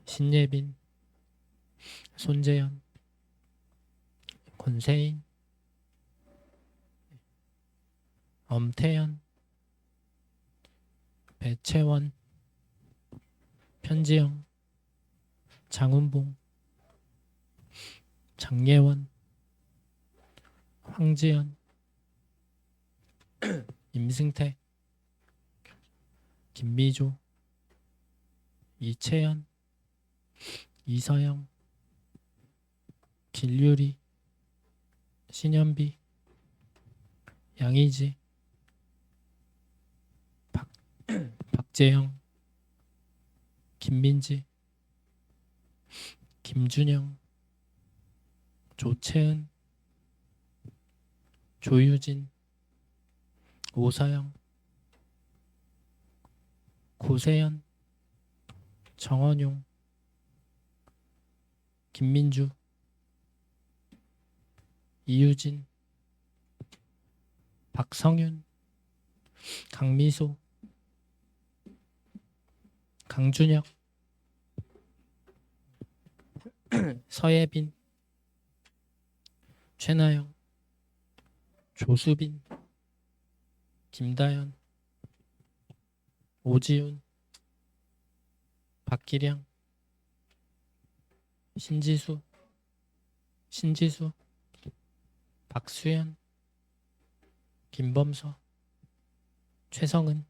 신예빈, 손재현, 권세인, 엄태현, 배채원, 편지영, 장훈봉, 장예원, 황지연, 임승태, 김미조, 이채연, 이서영, 길유리, 신현비, 양의지, 박재영, 김민지, 김준영, 조채은, 조유진, 오사영, 고세연, 정원용, 김민주, 이유진, 박성윤, 강미소, 강준혁, 서예빈, 최나영, 조수빈, 김다연, 오지훈, 박기량, 신지수, 박수현, 김범서, 최성은.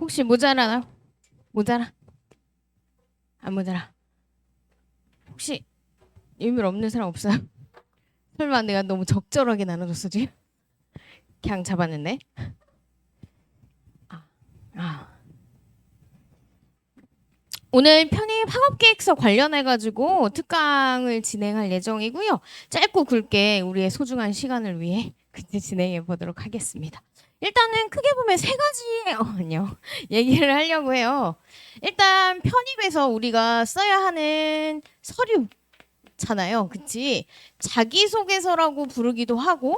혹시 모자라나요? 모자라? 안 모자라? 혹시 유물 없는 사람 없어요? 설마 내가 너무 적절하게 나눠줬어 지금? 그냥 잡았는데. 아. 오늘 편입 학업계획서 관련해가지고 특강을 진행할 예정이고요. 짧고 굵게 우리의 소중한 시간을 위해 그때 진행해 보도록 하겠습니다. 일단은 크게 보면 세 가지 아니요 얘기를 하려고 해요. 일단 편입에서 우리가 써야 하는 서류잖아요, 그치? 자기소개서라고 부르기도 하고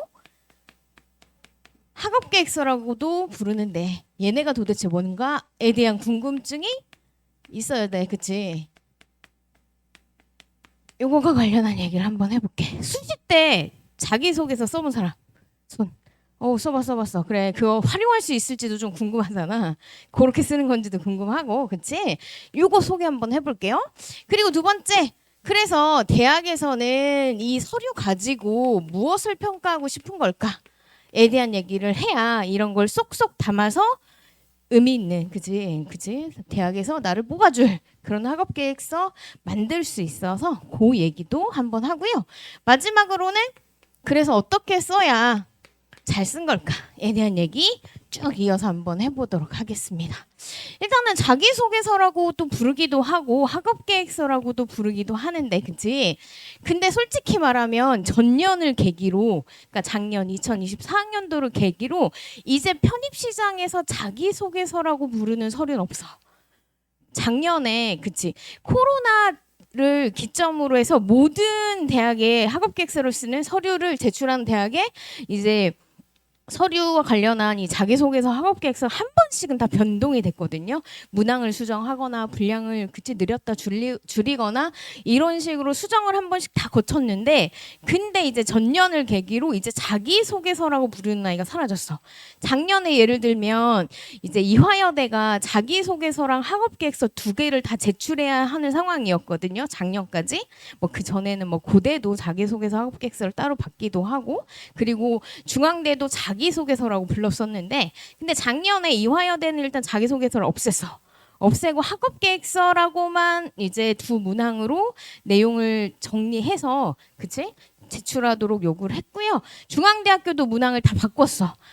학업계획서라고도 부르는데 얘네가 도대체 뭔가에 대한 궁금증이 있어야 돼, 그치? 요거가 관련한 얘기를 한번 해볼게. 수시 때 자기소개서 써본 사람 손. 써봤어. 그래, 그거 활용할 수 있을지도 좀 궁금하잖아. 그렇게 쓰는 건지도 궁금하고, 그치? 요거 소개 한번 해볼게요. 그리고 두 번째, 그래서 대학에서는 이 서류 가지고 무엇을 평가하고 싶은 걸까에 대한 얘기를 해야 이런 걸 쏙쏙 담아서 의미 있는, 그치? 대학에서 나를 뽑아줄 그런 학업계획서 만들 수 있어서 그 얘기도 한번 하고요. 마지막으로는 그래서 어떻게 써야 잘 쓴 걸까에 대한 얘기 쭉 이어서 한번 해보도록 하겠습니다. 일단은 자기소개서라고 또 부르기도 하고 학업계획서라고도 부르기도 하는데, 그치? 근데 솔직히 말하면 전년을 계기로, 그러니까 작년 2024학년도를 계기로 이제 편입시장에서 자기소개서라고 부르는 서류는 없어. 작년에, 그치? 코로나를 기점으로 해서 모든 대학에 학업계획서를 쓰는 서류를 제출하는 대학에 이제 서류와 관련한 이 자기소개서 학업계획서 한 번씩은 다 변동이 됐거든요. 문항을 수정하거나 분량을 늘렸다 줄이거나 이런 식으로 수정을 한 번씩 다 거쳤는데, 근데 이제 전년을 계기로 이제 자기소개서라고 부르는 아이가 사라졌어. 작년에 예를 들면 이제 이화여대가 자기소개서랑 학업계획서 두 개를 다 제출해야 하는 상황이었거든요. 작년까지. 뭐 그 전에는 뭐 고대도 자기소개서 학업계획서를 따로 받기도 하고, 그리고 중앙대도 자기소개서라고 불렀었는데, 근데 작년에 이화여대는 일단 자기소개서를 없애고 학업계획서라고만 이제 두 문항으로 내용을 정리해서, 그치? 제출하도록 요구를 했고요. 중앙대학교도 문항을 다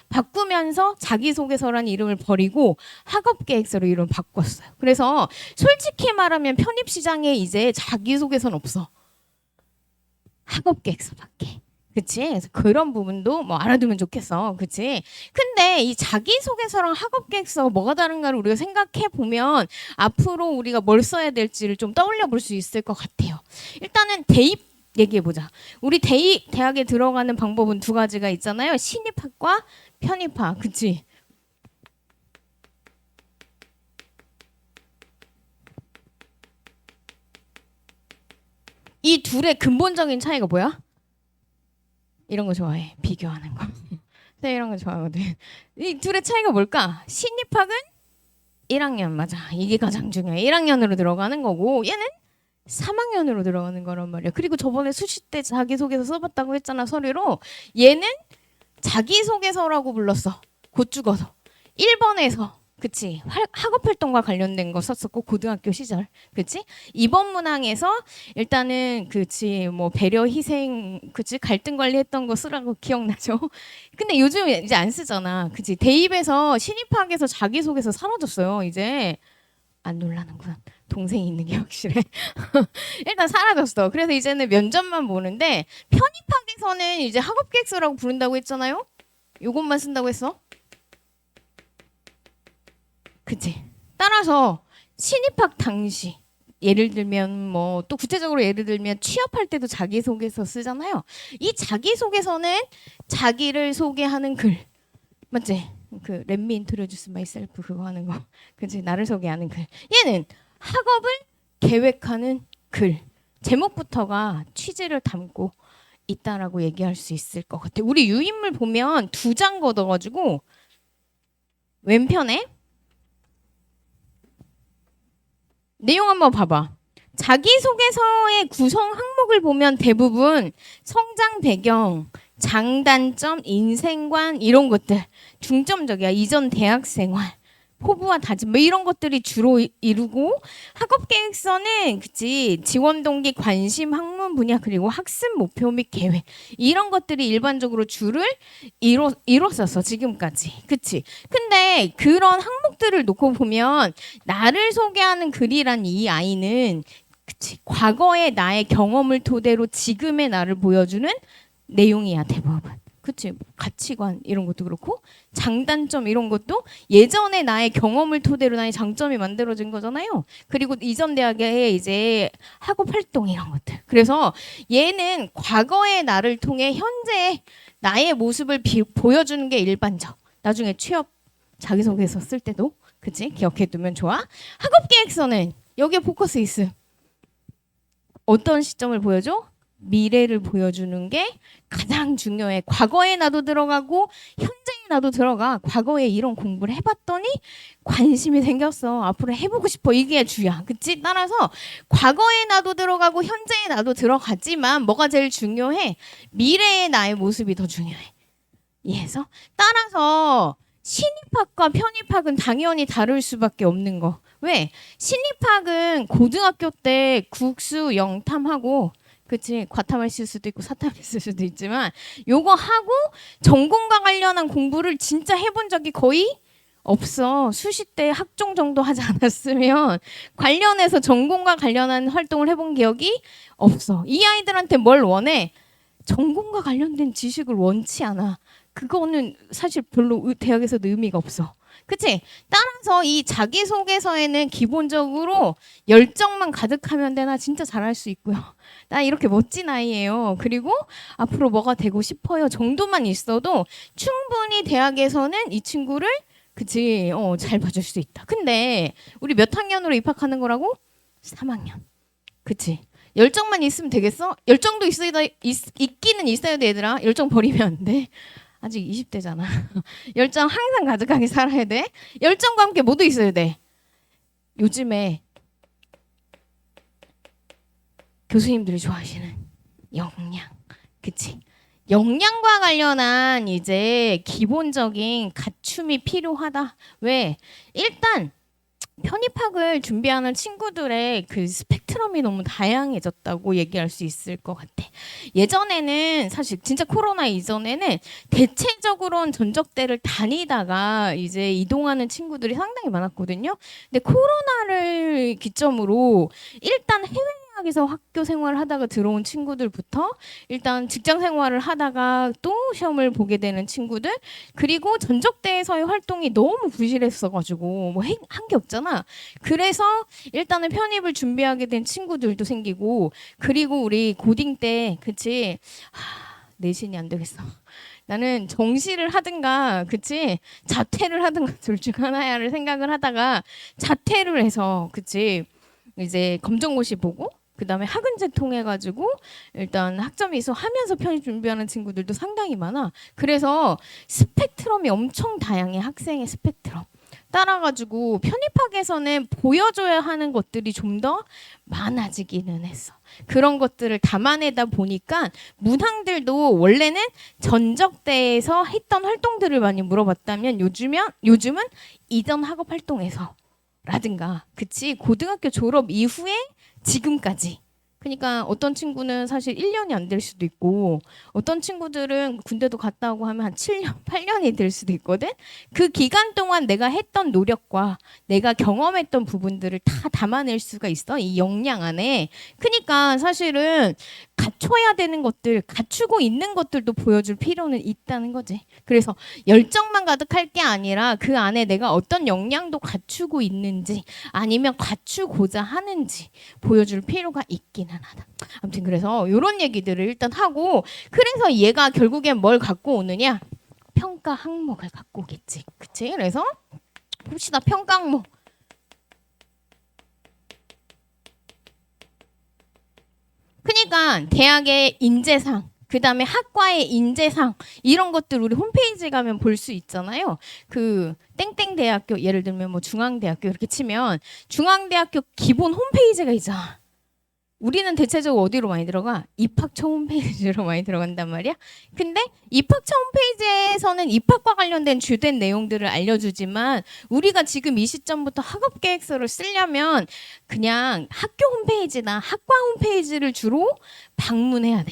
바꾸면서 자기소개서라는 이름을 버리고 학업계획서로 이름을 바꿨어요. 그래서 솔직히 말하면 편입시장에 이제 자기소개서는 없어. 학업계획서밖에. 그치? 그래서 그런 부분도 뭐 알아두면 좋겠어. 그치? 근데 이 자기소개서랑 학업계획서 뭐가 다른가를 우리가 생각해 보면 앞으로 우리가 뭘 써야 될지를 좀 떠올려 볼 수 있을 것 같아요. 일단은 대입 얘기해 보자. 우리 대학에 들어가는 방법은 두 가지가 있잖아요. 신입학과 편입학. 그치? 이 둘의 근본적인 차이가 뭐야? 이런 거 좋아해. 비교하는 거. 네, 이런 거 좋아하거든. 이 둘의 차이가 뭘까? 신입학은 1학년, 맞아. 이게 가장 중요해. 1학년으로 들어가는 거고, 얘는 3학년으로 들어가는 거란 말이야. 그리고 저번에 수시 때 자기소개서 써봤다고 했잖아, 서류로. 얘는 자기소개서라고 불렀어. 곧 죽어서. 1번에서. 그치? 학업활동과 관련된 거 썼었고, 고등학교 시절. 그치? 이번 문항에서 일단은, 그치, 뭐, 배려, 희생, 그치? 갈등 관리했던 거 쓰라고 기억나죠? 근데 요즘 이제 안 쓰잖아. 그치? 대입에서 신입학에서 자기소개서 사라졌어요, 이제. 안 놀라는구나. 동생이 있는 게 확실해. 일단 사라졌어. 그래서 이제는 면접만 보는데, 편입학에서는 이제 학업계획서라고 부른다고 했잖아요? 요것만 쓴다고 했어? 그치? 따라서 신입학 당시 예를 들면 뭐 또 구체적으로 예를 들면 취업할 때도 자기소개서 쓰잖아요. 이 자기소개서는 자기를 소개하는 글. 맞지? 그 Let me introduce myself 그거 하는 거. 그치? 나를 소개하는 글. 얘는 학업을 계획하는 글. 제목부터가 취지를 담고 있다라고 얘기할 수 있을 것 같아. 우리 유인물 보면 2장 걷어가지고 왼편에 내용 한번 봐봐. 자기소개서의 구성 항목을 보면 대부분 성장 배경, 장단점, 인생관 이런 것들 중점적이야. 이전 대학 생활, 포부와 다짐 뭐 이런 것들이 주로 이루고 학업 계획서는 그치 지원 동기 관심 학문 분야 그리고 학습 목표 및 계획 이런 것들이 일반적으로 줄을 이뤘었어 지금까지 그치 근데 그런 항목들을 놓고 보면 나를 소개하는 글이란 이 아이는 그치 과거의 나의 경험을 토대로 지금의 나를 보여주는 내용이야 대부분 그치 가치관 이런 것도 그렇고 장단점 이런 것도 예전에 나의 경험을 토대로 나의 장점이 만들어진 거잖아요. 그리고 이전 대학의 이제 학업 활동 이런 것들. 그래서 얘는 과거의 나를 통해 현재 나의 모습을 보여주는 게 일반적. 나중에 취업 자기소개서 쓸 때도 그치 기억해 두면 좋아. 학업 계획서는 여기에 포커스 있음. 어떤 시점을 보여줘? 미래를 보여주는 게 가장 중요해. 과거에 나도 들어가고 현재에 나도 들어가. 과거에 이런 공부를 해봤더니 관심이 생겼어. 앞으로 해보고 싶어. 이게 주야. 그치? 따라서 과거에 나도 들어가고 현재에 나도 들어가지만 뭐가 제일 중요해? 미래의 나의 모습이 더 중요해. 이해해서? 따라서 신입학과 편입학은 당연히 다를 수밖에 없는 거. 왜? 신입학은 고등학교 때 국수 영탐하고 그치 과탐했을 수도 있고 사탐했을 수도 있지만 요거 하고 전공과 관련한 공부를 진짜 해본 적이 거의 없어. 수시 때 학종 정도 하지 않았으면 관련해서 전공과 관련한 활동을 해본 기억이 없어. 이 아이들한테 뭘 원해? 전공과 관련된 지식을 원치 않아. 그거는 사실 별로 대학에서도 의미가 없어. 그치? 따라서 이 자기소개서에는 기본적으로 열정만 가득하면 돼. 나 진짜 잘할 수 있고요. 나 이렇게 멋진 아이예요. 그리고 앞으로 뭐가 되고 싶어요. 정도만 있어도 충분히 대학에서는 이 친구를 그치? 잘 봐줄 수 있다. 근데 우리 몇 학년으로 입학하는 거라고? 3학년. 그치? 열정만 있으면 되겠어? 열정도 있기는 있어야 돼 얘들아. 열정 버리면 안 돼. 아직 20대잖아. 열정 항상 가득하게 살아야 돼. 열정과 함께 모두 있어야 돼. 요즘에 교수님들이 좋아하시는 역량. 그치? 역량과 관련한 이제 기본적인 갖춤이 필요하다. 왜? 일단 편입학을 준비하는 친구들의 그 스펙트럼이 너무 다양해졌다고 얘기할 수 있을 것 같아. 예전에는 사실 진짜 코로나 이전에는 대체적으로는 전적대를 다니다가 이제 이동하는 친구들이 상당히 많았거든요. 근데 코로나를 기점으로 일단 해외에서 학교 생활을 하다가 들어온 친구들부터 일단 직장 생활을 하다가 또 시험을 보게 되는 친구들 그리고 전적대에서의 활동이 너무 부실했어가지고 뭐 한 게 없잖아. 그래서 일단은 편입을 준비하게 된 친구들도 생기고 그리고 우리 고딩 때 그치 내신이 안 되겠어. 나는 정시를 하든가 그치 자퇴를 하든가 둘 중 하나야를 생각을 하다가 자퇴를 해서 그치 이제 검정고시 보고 그 다음에 학은제 통해 가지고 일단 학점 이수하면서 편입 준비하는 친구들도 상당히 많아. 그래서 스펙트럼이 엄청 다양해. 학생의 스펙트럼. 따라가지고 편입학에서는 보여줘야 하는 것들이 좀 더 많아지기는 했어. 그런 것들을 담아내다 보니까 문항들도 원래는 전적대에서 했던 활동들을 많이 물어봤다면 요즘은 이전 학업 활동에서 라든가 그치 고등학교 졸업 이후에 지금까지 그러니까 어떤 친구는 사실 1년이 안 될 수도 있고 어떤 친구들은 군대도 갔다 오고 하면 한 7년, 8년이 될 수도 있거든. 그 기간 동안 내가 했던 노력과 내가 경험했던 부분들을 다 담아낼 수가 있어. 이 역량 안에. 그러니까 사실은 갖춰야 되는 것들, 갖추고 있는 것들도 보여줄 필요는 있다는 거지. 그래서 열정만 가득할 게 아니라 그 안에 내가 어떤 역량도 갖추고 있는지 아니면 갖추고자 하는지 보여줄 필요가 있기는 하다. 아무튼 그래서 이런 얘기들을 일단 하고 그래서 얘가 결국엔 뭘 갖고 오느냐? 평가 항목을 갖고 오겠지. 그치? 그래서 봅시다. 평가 항목. 그러니까 대학의 인재상 그 다음에 학과의 인재상 이런 것들 우리 홈페이지 가면 볼 수 있잖아요. 그 땡땡 대학교 예를 들면 뭐 중앙대학교 이렇게 치면 중앙대학교 기본 홈페이지가 있잖아. 우리는 대체적으로 어디로 많이 들어가? 입학처 홈페이지로 많이 들어간단 말이야. 근데 입학처 홈페이지에서는 입학과 관련된 주된 내용들을 알려주지만 우리가 지금 이 시점부터 학업 계획서를 쓰려면 그냥 학교 홈페이지나 학과 홈페이지를 주로 방문해야 돼.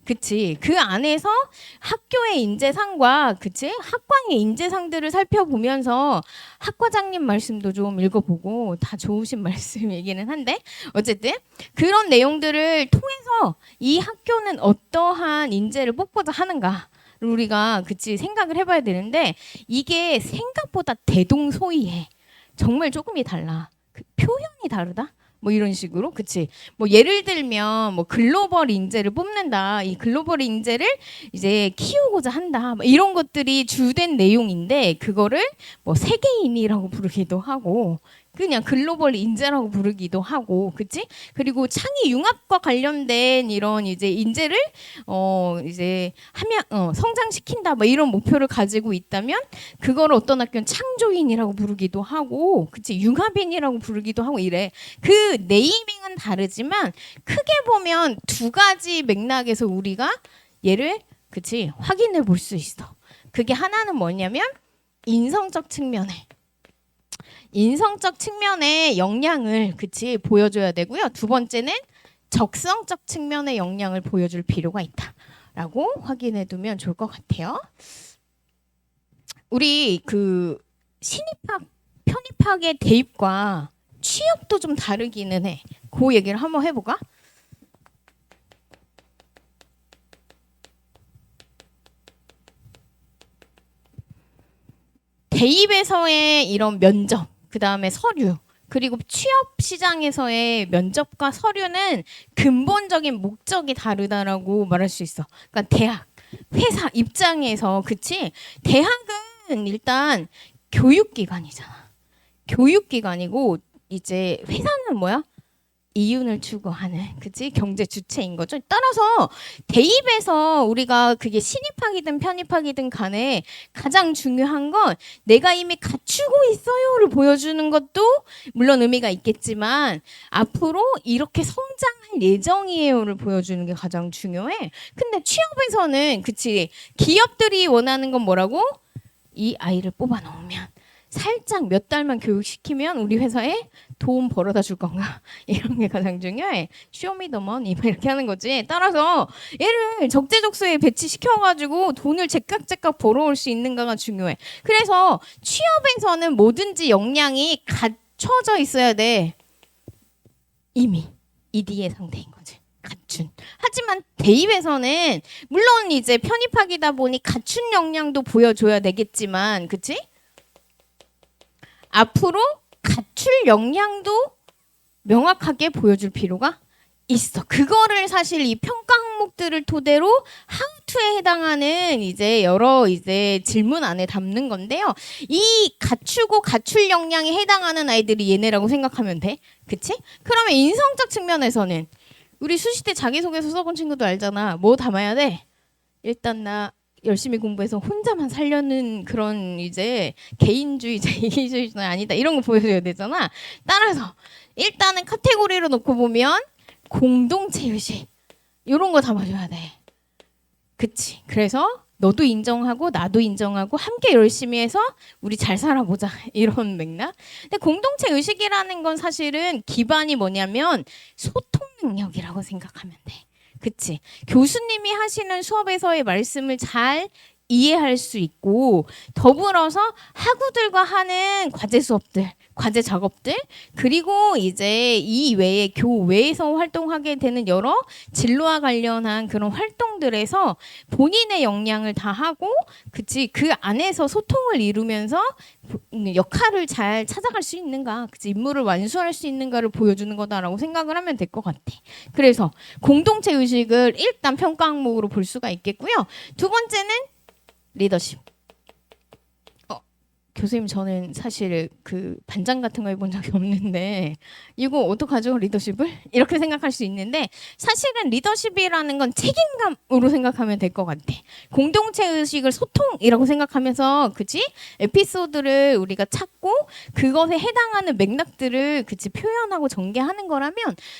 그치. 그 안에서 학교의 인재상과, 그치? 학과의 인재상들을 살펴보면서 학과장님 말씀도 좀 읽어보고 다 좋으신 말씀이기는 한데, 어쨌든 그런 내용들을 통해서 이 학교는 어떠한 인재를 뽑고자 하는가. 우리가, 그치, 생각을 해봐야 되는데, 이게 생각보다 대동소이해. 정말 조금이 달라. 그 표현이 다르다? 뭐 이런 식으로, 그치? 뭐 예를 들면 뭐 글로벌 인재를 뽑는다. 이 글로벌 인재를 이제 키우고자 한다. 뭐 이런 것들이 주된 내용인데 그거를 뭐 세계인이라고 부르기도 하고 그냥 글로벌 인재라고 부르기도 하고, 그치? 그리고 창의 융합과 관련된 이런 이제 인재를 이제 하면 성장시킨다 뭐 이런 목표를 가지고 있다면 그거를 어떤 학교는 창조인이라고 부르기도 하고, 그치? 융합인이라고 부르기도 하고 이래. 그 네이밍은 다르지만 크게 보면 두 가지 맥락에서 우리가 얘를, 그치? 확인해 볼 수 있어. 그게 하나는 뭐냐면 인성적 측면의 역량을, 그치, 보여줘야 되고요. 두 번째는 적성적 측면의 역량을 보여줄 필요가 있다라고 확인해 두면 좋을 것 같아요. 우리 그 신입학, 편입학의 대입과 취업도 좀 다르기는 해. 그 얘기를 한번 해볼까? 대입에서의 이런 면접, 그 다음에 서류, 그리고 취업 시장에서의 면접과 서류는 근본적인 목적이 다르다라고 말할 수 있어. 그러니까 대학, 회사 입장에서, 그치? 대학은 일단 교육기관이잖아. 교육기관이고 이제 회사는 뭐야? 이윤을 추구하는, 그치? 경제 주체인 거죠. 따라서 대입에서 우리가 그게 신입학이든 편입학이든 간에 가장 중요한 건 내가 이미 갖추고 있어요를 보여주는 것도 물론 의미가 있겠지만 앞으로 이렇게 성장할 예정이에요를 보여주는 게 가장 중요해. 근데 취업에서는, 그치? 기업들이 원하는 건 뭐라고? 이 아이를 뽑아 넣으면 살짝 몇 달만 교육시키면 우리 회사에 돈 벌어다 줄 건가? 이런 게 가장 중요해. 쇼미더머니 이렇게 하는 거지. 따라서 얘를 적재적소에 배치시켜가지고 돈을 제깍제깍 벌어올 수 있는가가 중요해. 그래서 취업에서는 뭐든지 역량이 갖춰져 있어야 돼. 이미 ED의 상태인 거지. 갖춘. 하지만 대입에서는 물론 이제 편입학이다 보니 갖춘 역량도 보여줘야 되겠지만, 그치? 앞으로 갖출 역량도 명확하게 보여줄 필요가 있어. 그거를 사실 이 평가 항목들을 토대로 하우투에 해당하는 이제 여러 이제 질문 안에 담는 건데요. 이 갖추고 갖출 역량에 해당하는 아이들이 얘네라고 생각하면 돼. 그치? 그러면 인성적 측면에서는 우리 수시때 자기소개서 써본 친구도 알잖아. 뭐 담아야 돼? 일단 나 열심히 공부해서 혼자만 살려는 그런 이제 개인주의자, 이기주의자는 아니다. 이런 거 보여줘야 되잖아. 따라서 일단은 카테고리로 놓고 보면 공동체 의식 이런 거 담아줘야 돼. 그치? 그래서 너도 인정하고 나도 인정하고 함께 열심히 해서 우리 잘 살아보자 이런 맥락. 근데 공동체 의식이라는 건 사실은 기반이 뭐냐면 소통 능력이라고 생각하면 돼. 그치? 교수님이 하시는 수업에서의 말씀을 잘 이해할 수 있고 더불어서 학우들과 하는 과제 수업들, 과제 작업들 그리고 이제 이 외에 교외에서 활동하게 되는 여러 진로와 관련한 그런 활동들에서 본인의 역량을 다하고 그치 그 안에서 소통을 이루면서 역할을 잘 찾아갈 수 있는가 그치 임무를 완수할 수 있는가를 보여주는 거다라고 생각을 하면 될 것 같아. 그래서 공동체 의식을 일단 평가 항목으로 볼 수가 있겠고요. 두 번째는 리더십. 교수님 저는 사실 그 반장 같은 거 해본 적이 없는데 이거 어떡하죠 리더십을? 이렇게 생각할 수 있는데 사실은 리더십이라는 건 책임감으로 생각하면 될 것 같아. 공동체 의식을 소통이라고 생각하면서 그치? 에피소드를 우리가 찾고 그것에 해당하는 맥락들을 그치 표현하고 전개하는 거라면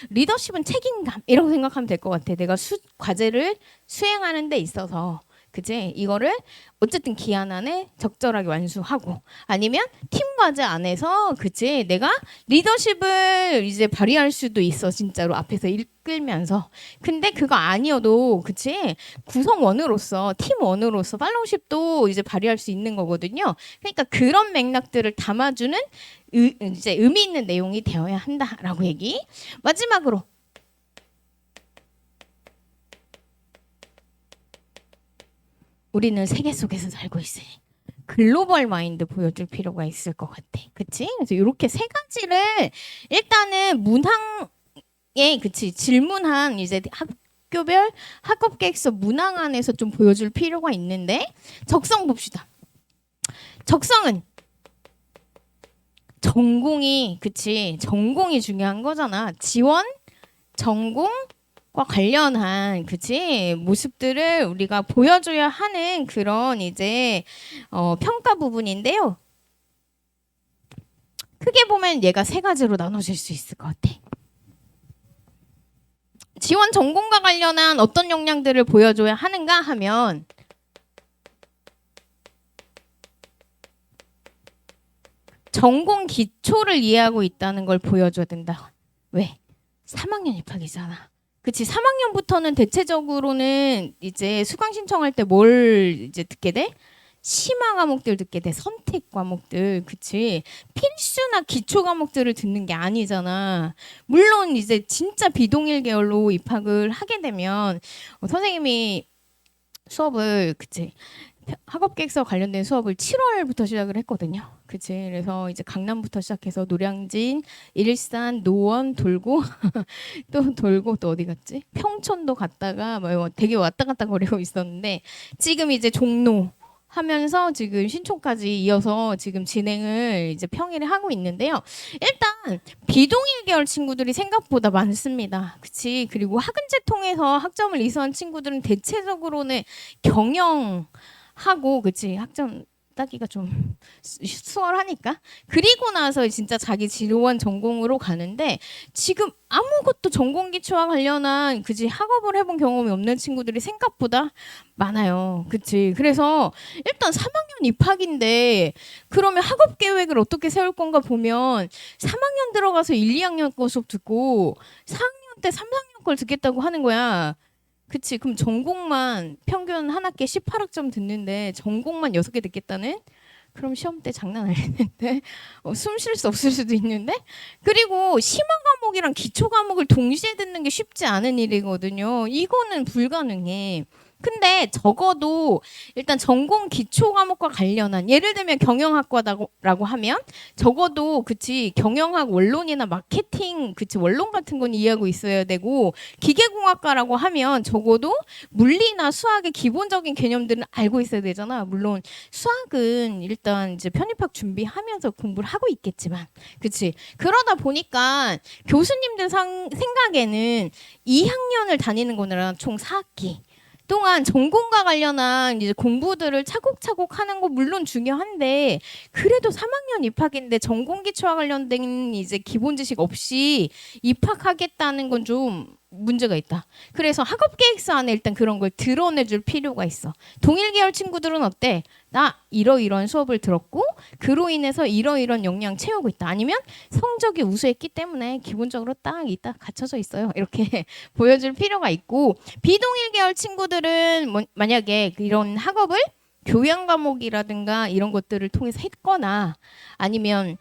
리더십은 책임감이라고 생각하면 될 것 같아. 내가 과제를 수행하는 데 있어서 그치? 이거를 어쨌든 기한 안에 적절하게 완수하고 아니면 팀 과제 안에서 그치? 내가 리더십을 이제 발휘할 수도 있어 진짜로 앞에서 이끌면서 근데 그거 아니어도 그치? 구성원으로서 팀원으로서 팔로우십도 이제 발휘할 수 있는 거거든요. 그러니까 그런 맥락들을 담아주는 이제 의미 있는 내용이 되어야 한다라고 얘기. 마지막으로 우리는 세계 속에서 살고 있으니 글로벌 마인드 보여줄 필요가 있을 것 같아. 그치? 그래서 이렇게 세 가지를 일단은 문항에 그치 질문한 이제 학교별 학업 계획서 문항 안에서 좀 보여줄 필요가 있는데 적성 봅시다. 적성은 전공이 그치 전공이 중요한 거잖아. 지원 전공 과 관련한 그치 모습들을 우리가 보여줘야 하는 그런 이제 평가 부분인데요. 크게 보면 얘가 세 가지로 나눠질 수 있을 것 같아. 지원 전공과 관련한 어떤 역량들을 보여줘야 하는가 하면 전공 기초를 이해하고 있다는 걸 보여줘야 된다. 왜? 3학년 입학이잖아. 그치 3학년부터는 대체적으로는 이제 수강 신청할 때 뭘 이제 듣게 돼? 심화 과목들 듣게 돼. 선택 과목들. 그치 필수나 기초 과목들을 듣는 게 아니잖아. 물론 이제 진짜 비동일 계열로 입학을 하게 되면 선생님이 수업을 그치 학업 계획서 관련된 수업을 7월부터 시작을 했거든요. 그치 그래서 이제 강남부터 시작해서 노량진, 일산, 노원 돌고 또 돌고 또 어디 갔지? 평촌도 갔다가 뭐 되게 왔다 갔다 거리고 있었는데 지금 이제 종로 하면서 지금 신촌까지 이어서 지금 진행을 이제 평일에 하고 있는데요. 일단 비동일 계열 친구들이 생각보다 많습니다. 그치 그리고 학은제 통해서 학점을 이수한 친구들은 대체적으로는 경영하고 그치 학점 따기가 좀 수월하니까 그리고 나서 진짜 자기 지원 전공으로 가는데 지금 아무것도 전공 기초와 관련한 그지 학업을 해본 경험이 없는 친구들이 생각보다 많아요. 그치 그래서 일단 3학년 입학인데 그러면 학업 계획을 어떻게 세울 건가 보면 3학년 들어가서 1, 2학년 거 수업 듣고 4학년 때 3, 4학년 걸 듣겠다고 하는 거야. 그치 그럼 전공만 평균 한 학기에 18학점 듣는데 전공만 6개 듣겠다는? 그럼 시험 때 장난 아니는데 숨 쉴 수 없을 수도 있는데 그리고 심화 과목이랑 기초 과목을 동시에 듣는 게 쉽지 않은 일이거든요. 이거는 불가능해. 근데 적어도 일단 전공 기초 과목과 관련한 예를 들면 경영학과라고 하면 적어도 그치 경영학 원론이나 마케팅 그치 원론 같은 건 이해하고 있어야 되고 기계공학과라고 하면 적어도 물리나 수학의 기본적인 개념들은 알고 있어야 되잖아. 물론 수학은 일단 이제 편입학 준비하면서 공부를 하고 있겠지만 그치 그러다 보니까 교수님들 생각에는 2학년을 다니는 거느라 총 4학기 동안 전공과 관련한 이제 공부들을 차곡차곡 하는 거 물론 중요한데 그래도 3학년 입학인데 전공 기초와 관련된 이제 기본 지식 없이 입학하겠다는 건 좀 문제가 있다. 그래서 학업 계획서 안에 일단 그런 걸 드러내줄 필요가 있어. 동일 계열 친구들은 어때? 나 이러이러한 수업을 들었고 그로 인해서 이러이러한 역량 채우고 있다. 아니면 성적이 우수했기 때문에 기본적으로 딱 있다 갖춰져 있어요. 이렇게 보여줄 필요가 있고 비동일 계열 친구들은 만약에 이런 학업을 교양 과목이라든가 이런 것들을 통해서 했거나 아니면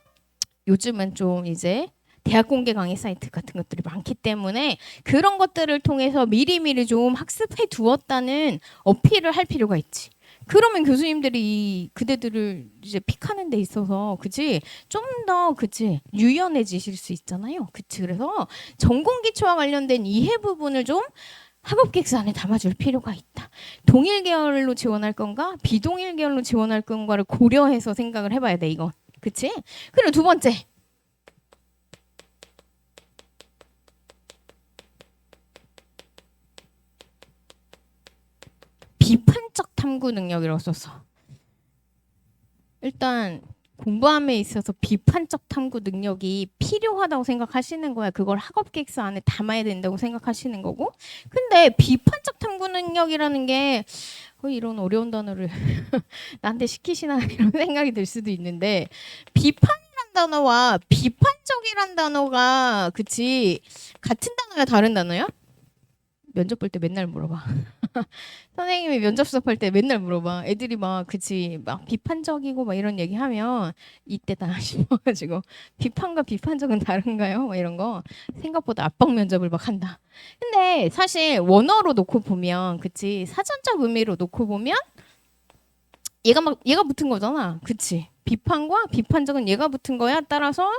요즘은 좀 이제 대학 공개 강의 사이트 같은 것들이 많기 때문에 그런 것들을 통해서 미리미리 좀 학습해 두었다는 어필을 할 필요가 있지. 그러면 교수님들이 그대들을 이제 픽하는 데 있어서 그치 좀 더 그치 유연해지실 수 있잖아요. 그치 그래서 전공 기초와 관련된 이해 부분을 좀 학업 계획서 안에 담아줄 필요가 있다. 동일 계열로 지원할 건가 비동일 계열로 지원할 건가를 고려해서 생각을 해봐야 돼 이건. 그치? 그리고 두 번째 비판적 탐구 능력이라고 썼어. 일단 공부함에 있어서 비판적 탐구 능력이 필요하다고 생각하시는 거야. 그걸 학업 계획서 안에 담아야 된다고 생각하시는 거고. 근데 비판적 탐구 능력이라는 게 이런 어려운 단어를 나한테 시키시나 이런 생각이 들 수도 있는데 비판이란 단어와 비판적이란 단어가 그치 같은 단어야 다른 단어야? 면접 볼 때 맨날 물어봐. 선생님이 면접 수업할 때 맨날 물어봐. 애들이 막 그치 막 비판적이고 막 이런 얘기하면 이때다 싶어가지고 비판과 비판적은 다른가요? 막 이런 거 생각보다 압박 면접을 막 한다. 근데 사실 원어로 놓고 보면 그치 사전적 의미로 놓고 보면 얘가 붙은 거잖아. 그치? 비판과 비판적은 얘가 붙은 거야. 따라서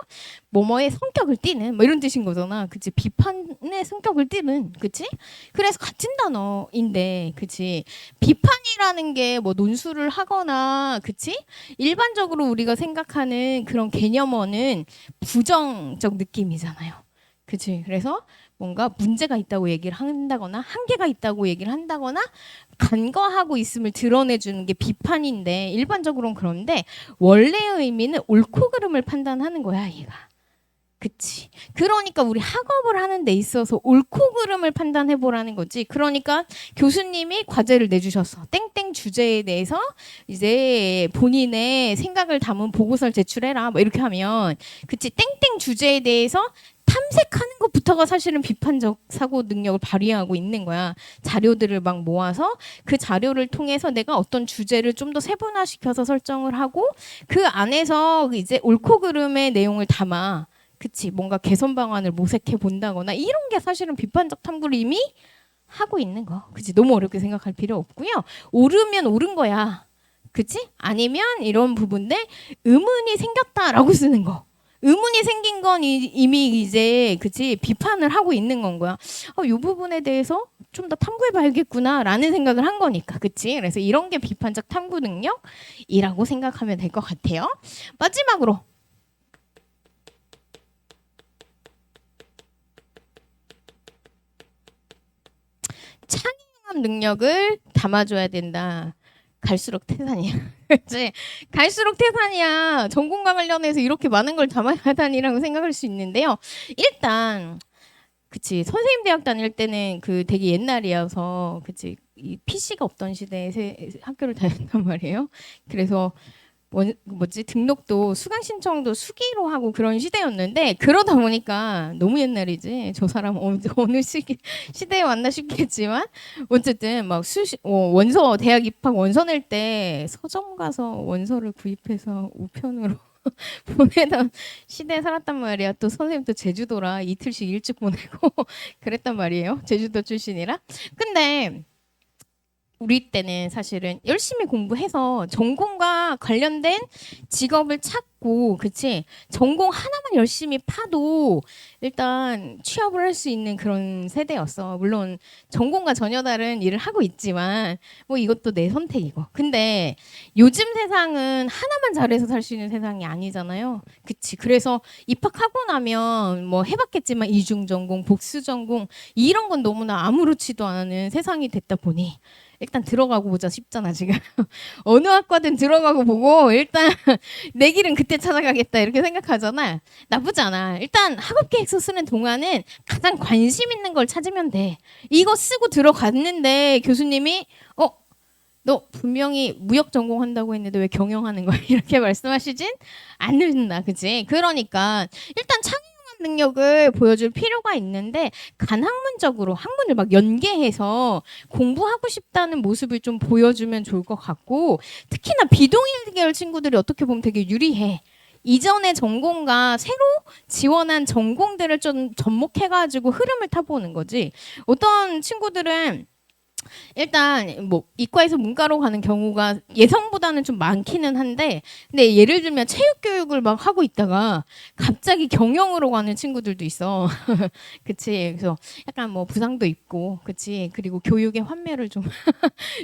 뭐뭐의 성격을 띠는 뭐 이런 뜻인 거잖아. 그치? 비판의 성격을 띠는 그치? 그래서 같은 단어인데 그치? 비판이라는 게 뭐 논술을 하거나 그치? 일반적으로 우리가 생각하는 그런 개념어는 부정적 느낌이잖아요. 그치? 그래서 뭔가 문제가 있다고 얘기를 한다거나 한계가 있다고 얘기를 한다거나 간과하고 있음을 드러내주는 게 비판인데 일반적으로는 그런데 원래의 의미는 옳고 그름을 판단하는 거야 얘가. 그치. 그러니까 우리 학업을 하는 데 있어서 옳고 그름을 판단해 보라는 거지. 그러니까 교수님이 과제를 내주셨어. 땡땡 주제에 대해서 이제 본인의 생각을 담은 보고서를 제출해라. 뭐 이렇게 하면 그치. 땡땡 주제에 대해서 탐색하는 것부터가 사실은 비판적 사고 능력을 발휘하고 있는 거야. 자료들을 막 모아서 그 자료를 통해서 내가 어떤 주제를 좀 더 세분화시켜서 설정을 하고 그 안에서 이제 옳고 그름의 내용을 담아. 그치 뭔가 개선 방안을 모색해 본다거나 이런 게 사실은 비판적 탐구를 이미 하고 있는 거. 그치 너무 어렵게 생각할 필요 없고요. 옳으면 옳은 거야. 그치 아니면 이런 부분들 의문이 생겼다라고 쓰는 거. 의문이 생긴 건 이미 이제 그치 비판을 하고 있는 건 거야. 이 부분에 대해서 좀 더 탐구해봐야겠구나라는 생각을 한 거니까, 그치? 그래서 이런 게 비판적 탐구 능력이라고 생각하면 될 것 같아요. 마지막으로 창의융합 능력을 담아줘야 된다. 갈수록 태산이야. 그치? 갈수록 태산이야. 전공과 관련해서 이렇게 많은 걸 담아야 하다니라고 생각할 수 있는데요. 일단 그치 선생님 대학 다닐 때는 그 되게 옛날이어서 그치 이 PC가 없던 시대에 학교를 다녔단 말이에요. 그래서 등록도 수강 신청도 수기로 하고 그런 시대였는데 그러다 보니까 너무 옛날이지 저 사람 어느 시대에 왔나 싶겠지만 어쨌든 막 원서 대학 입학 원서 낼 때 서점 가서 원서를 구입해서 우편으로 보내던 시대에 살았단 말이야. 또 선생님도 제주도라 이틀씩 일찍 보내고 그랬단 말이에요. 제주도 출신이라. 근데 우리 때는 사실은 열심히 공부해서 전공과 관련된 직업을 찾고, 그치? 전공 하나만 열심히 파도 일단 취업을 할 수 있는 그런 세대였어. 물론 전공과 전혀 다른 일을 하고 있지만 뭐 이것도 내 선택이고. 근데 요즘 세상은 하나만 잘해서 살 수 있는 세상이 아니잖아요. 그치? 그래서 입학하고 나면 뭐 해봤겠지만 이중 전공, 복수 전공 이런 건 너무나 아무렇지도 않은 세상이 됐다 보니 일단 들어가고 보자 싶잖아 지금. 어느 학과든 들어가고 보고 일단 내 길은 그때 찾아가겠다 이렇게 생각하잖아. 나쁘지 않아. 일단 학업 계획서 쓰는 동안은 가장 관심 있는 걸 찾으면 돼. 이거 쓰고 들어갔는데 교수님이 너 분명히 무역 전공한다고 했는데 왜 경영하는 거야? 이렇게 말씀하시진 않는다. 그치? 그러니까 일단 능력을 보여줄 필요가 있는데 간학문적으로 학문을 막 연계해서 공부하고 싶다는 모습을 좀 보여주면 좋을 것 같고 특히나 비동일 계열 친구들이 어떻게 보면 되게 유리해. 이전의 전공과 새로 지원한 전공들을 좀 접목해가지고 흐름을 타보는 거지. 어떤 친구들은 일단 뭐 이과에서 문과로 가는 경우가 예상보다는 좀 많기는 한데, 근데 예를 들면 체육 교육을 막 하고 있다가 갑자기 경영으로 가는 친구들도 있어. 그치. 그래서 약간 뭐 부상도 있고, 그치. 그리고 교육의 환멸을 좀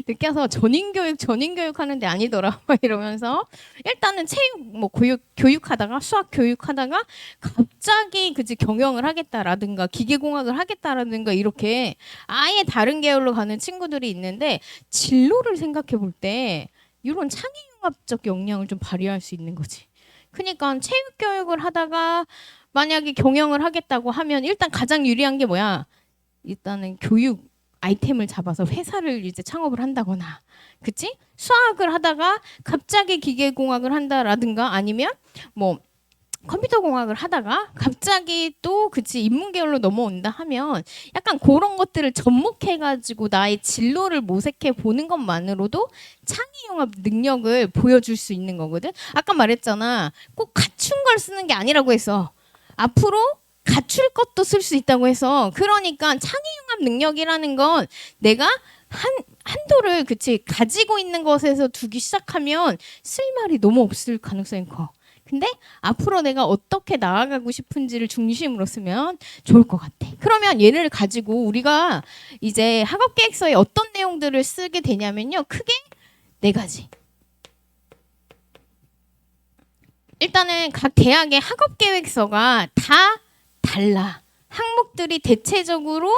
느껴서 전인 교육 하는데 아니더라. 막 이러면서 일단은 체육 뭐 교육하다가 수학 교육하다가 갑자기 그치 경영을 하겠다라든가 기계공학을 하겠다라든가 이렇게 아예 다른 계열로 가는 친구들이 있는데, 진로를 생각해 볼 때 이런 창의융합적 역량을 좀 발휘할 수 있는 거지. 그러니까 체육 교육을 하다가 만약에 경영을 하겠다고 하면 일단 가장 유리한 게 뭐야? 일단은 교육 아이템을 잡아서 회사를 이제 창업을 한다거나, 그치? 수학을 하다가 갑자기 기계공학을 한다라든가, 아니면 뭐 컴퓨터 공학을 하다가 갑자기 또 그치 인문계열로 넘어온다 하면 약간 그런 것들을 접목해가지고 나의 진로를 모색해 보는 것만으로도 창의융합 능력을 보여줄 수 있는 거거든. 아까 말했잖아. 꼭 갖춘 걸 쓰는 게 아니라고 해서 앞으로 갖출 것도 쓸 수 있다고 해서, 그러니까 창의융합 능력이라는 건 내가 한도를 그치 가지고 있는 것에서 두기 시작하면 쓸 말이 너무 없을 가능성이 커. 근데 앞으로 내가 어떻게 나아가고 싶은지를 중심으로 쓰면 좋을 것 같아. 그러면 얘를 가지고 우리가 이제 학업계획서에 어떤 내용들을 쓰게 되냐면요. 크게 네 가지. 일단은 각 대학의 학업계획서가 다 달라. 항목들이 대체적으로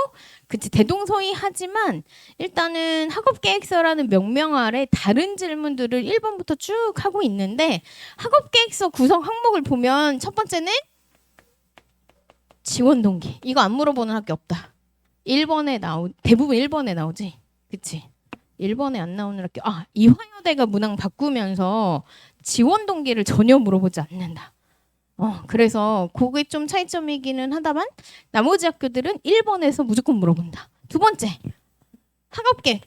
그치 대동소이하지만 일단은 학업계획서라는 명명 아래 다른 질문들을 1번부터 쭉 하고 있는데, 학업계획서 구성 항목을 보면 첫 번째는 지원 동기. 이거 안 물어보는 학교 없다. 대부분 1번에 나오지. 그치? 1번에 안 나오는 학교. 이화여대가 문항 바꾸면서 지원 동기를 전혀 물어보지 않는다. 그래서 그게 좀 차이점이기는 하다만 나머지 학교들은 1번에서 무조건 물어본다. 두 번째, 학업계획.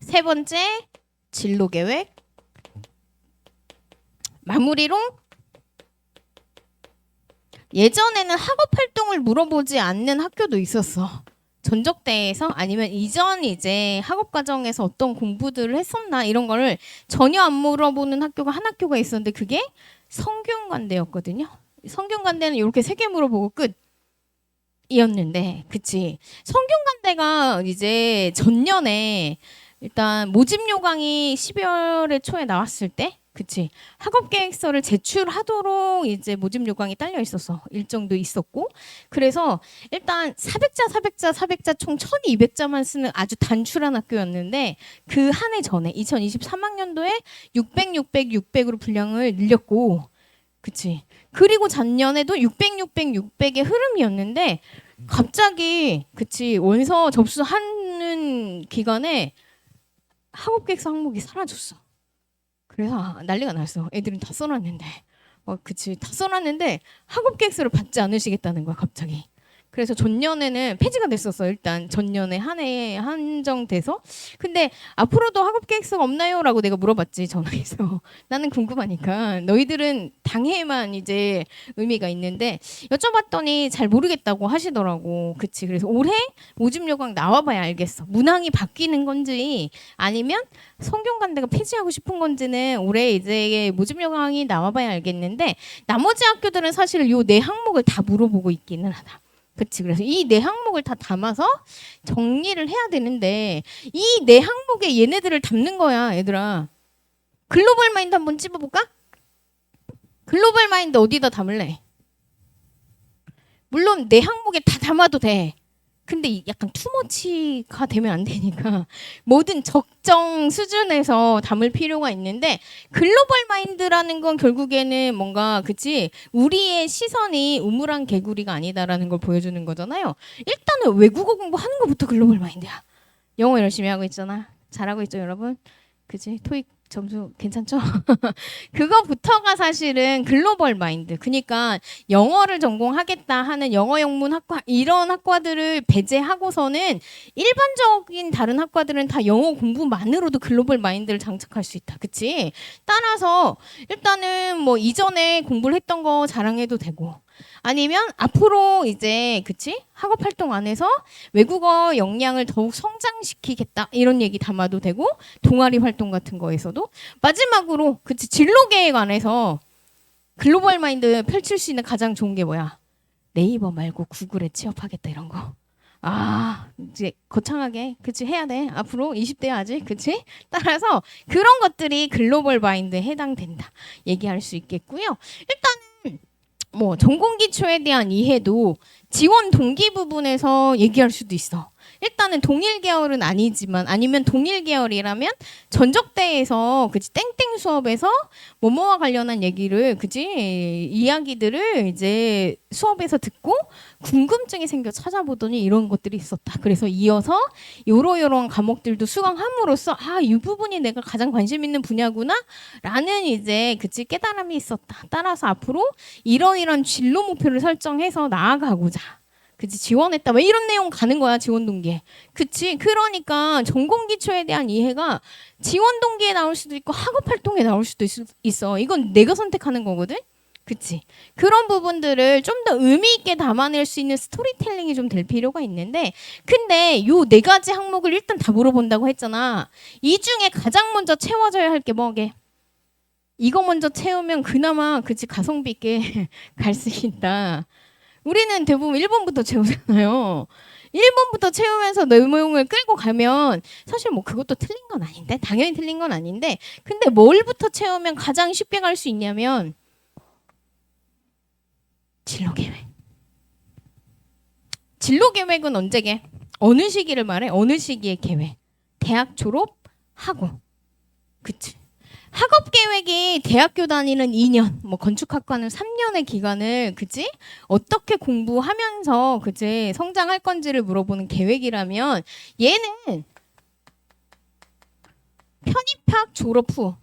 세 번째, 진로계획. 마무리로 예전에는 학업활동을 물어보지 않는 학교도 있었어. 전적대에서 아니면 이전 이제 학업 과정에서 어떤 공부들을 했었나 이런 거를 전혀 안 물어보는 학교가 한 학교가 있었는데, 그게 성균관대였거든요. 성균관대는 이렇게 3개 물어보고 끝이었는데, 그치? 성균관대가 이제 전년에 일단 모집 요강이 12월에 초에 나왔을 때, 그치? 학업계획서를 제출하도록 이제 모집 요강이 딸려 있었어. 일정도 있었고. 그래서 일단 400자 총 1200자만 쓰는 아주 단출한 학교였는데, 그 한 해 전에 2023학년도에 600으로 분량을 늘렸고, 그치? 그리고 작년에도 600의 흐름이었는데, 갑자기 그치 원서 접수하는 기간에 학업계획서 항목이 사라졌어. 그래서 난리가 났어. 애들은 다 써놨는데. 그치. 다 써놨는데 학업계획서를 받지 않으시겠다는 거야, 갑자기. 그래서 전년에는 폐지가 됐었어. 일단 전년에 한 해에 한정돼서. 근데 앞으로도 학업계획서가 없나요? 라고 내가 물어봤지, 전화해서. 나는 궁금하니까. 너희들은 당해만 이제 의미가 있는데, 여쭤봤더니 잘 모르겠다고 하시더라고. 그치. 그래서 올해 모집 요강 나와봐야 알겠어. 문항이 바뀌는 건지 아니면 성균관대가 폐지하고 싶은 건지는 올해 이제 모집 요강이 나와봐야 알겠는데, 나머지 학교들은 사실 요 네 항목을 다 물어보고 있기는 하다. 그치. 그래서 이 네 항목을 다 담아서 정리를 해야 되는데, 이 네 항목에 얘네들을 담는 거야, 얘들아. 글로벌 마인드 한번 찝어볼까? 글로벌 마인드 어디다 담을래? 물론 네 항목에 다 담아도 돼. 근데 약간 투머치가 되면 안 되니까 뭐든 적정 수준에서 담을 필요가 있는데, 글로벌 마인드라는 건 결국에는 뭔가 그치 우리의 시선이 우물안 개구리가 아니다라는 걸 보여주는 거잖아요. 일단은 외국어 공부하는 것부터 글로벌 마인드야. 영어 열심히 하고 있잖아. 잘하고 있죠, 여러분? 그치? 토익 점수 괜찮죠? 그거부터가 사실은 글로벌 마인드. 그러니까 영어를 전공하겠다 하는 영어 영문 학과, 이런 학과들을 배제하고서는 일반적인 다른 학과들은 다 영어 공부만으로도 글로벌 마인드를 장착할 수 있다. 그치? 따라서 일단은 뭐 이전에 공부를 했던 거 자랑해도 되고, 아니면 앞으로 이제 그치? 학업 활동 안에서 외국어 역량을 더욱 성장시키겠다 이런 얘기 담아도 되고 동아리 활동 같은 거에서도 마지막으로 그치? 진로 계획 안에서 글로벌 마인드 펼칠 수 있는 가장 좋은 게 뭐야? 네이버 말고 구글에 취업하겠다 이런 거. 아, 이제 거창하게 그치 해야 돼. 앞으로 20대 아직 그치? 따라서 그런 것들이 글로벌 마인드에 해당된다. 얘기할 수 있겠고요. 일단은 뭐 전공 기초에 대한 이해도 지원 동기 부분에서 얘기할 수도 있어. 일단은 동일 계열은 아니지만 아니면 동일 계열이라면 전적대에서 그치 땡땡 수업에서 뭐뭐와 관련한 얘기를 그치 이야기들을 이제 수업에서 듣고 궁금증이 생겨 찾아보더니 이런 것들이 있었다. 그래서 이어서 요러요러한 과목들도 수강함으로써 아, 이 부분이 내가 가장 관심 있는 분야구나라는 이제 그치 깨달음이 있었다. 따라서 앞으로 이런 진로 목표를 설정해서 나아가고자. 그치 지원했다 왜 이런 내용 가는 거야 지원 동기에. 그치 그러니까 전공 기초에 대한 이해가 지원 동기에 나올 수도 있고 학업 활동에 나올 수도 있어. 이건 내가 선택하는 거거든. 그치 그런 부분들을 좀 더 의미 있게 담아낼 수 있는 스토리텔링이 좀 될 필요가 있는데 근데 요 네 가지 항목을 일단 다 물어본다고 했잖아. 이 중에 가장 먼저 채워져야 할 게 뭐게? 이거 먼저 채우면 그나마 그치 가성비 있게 갈 수 있다. 우리는 대부분 1번부터 채우잖아요. 1번부터 채우면서 내용을 끌고 가면 사실 뭐 그것도 틀린 건 아닌데 당연히 틀린 건 아닌데 근데 뭘부터 채우면 가장 쉽게 갈 수 있냐면 진로 계획. 진로 계획은 언제게? 어느 시기를 말해? 어느 시기의 계획? 대학 졸업하고. 그치? 학업 계획이 대학교 다니는 2년, 뭐 건축학과는 3년의 기간을 그치? 어떻게 공부하면서 그치? 성장할 건지를 물어보는 계획이라면 얘는 편입학 졸업 후.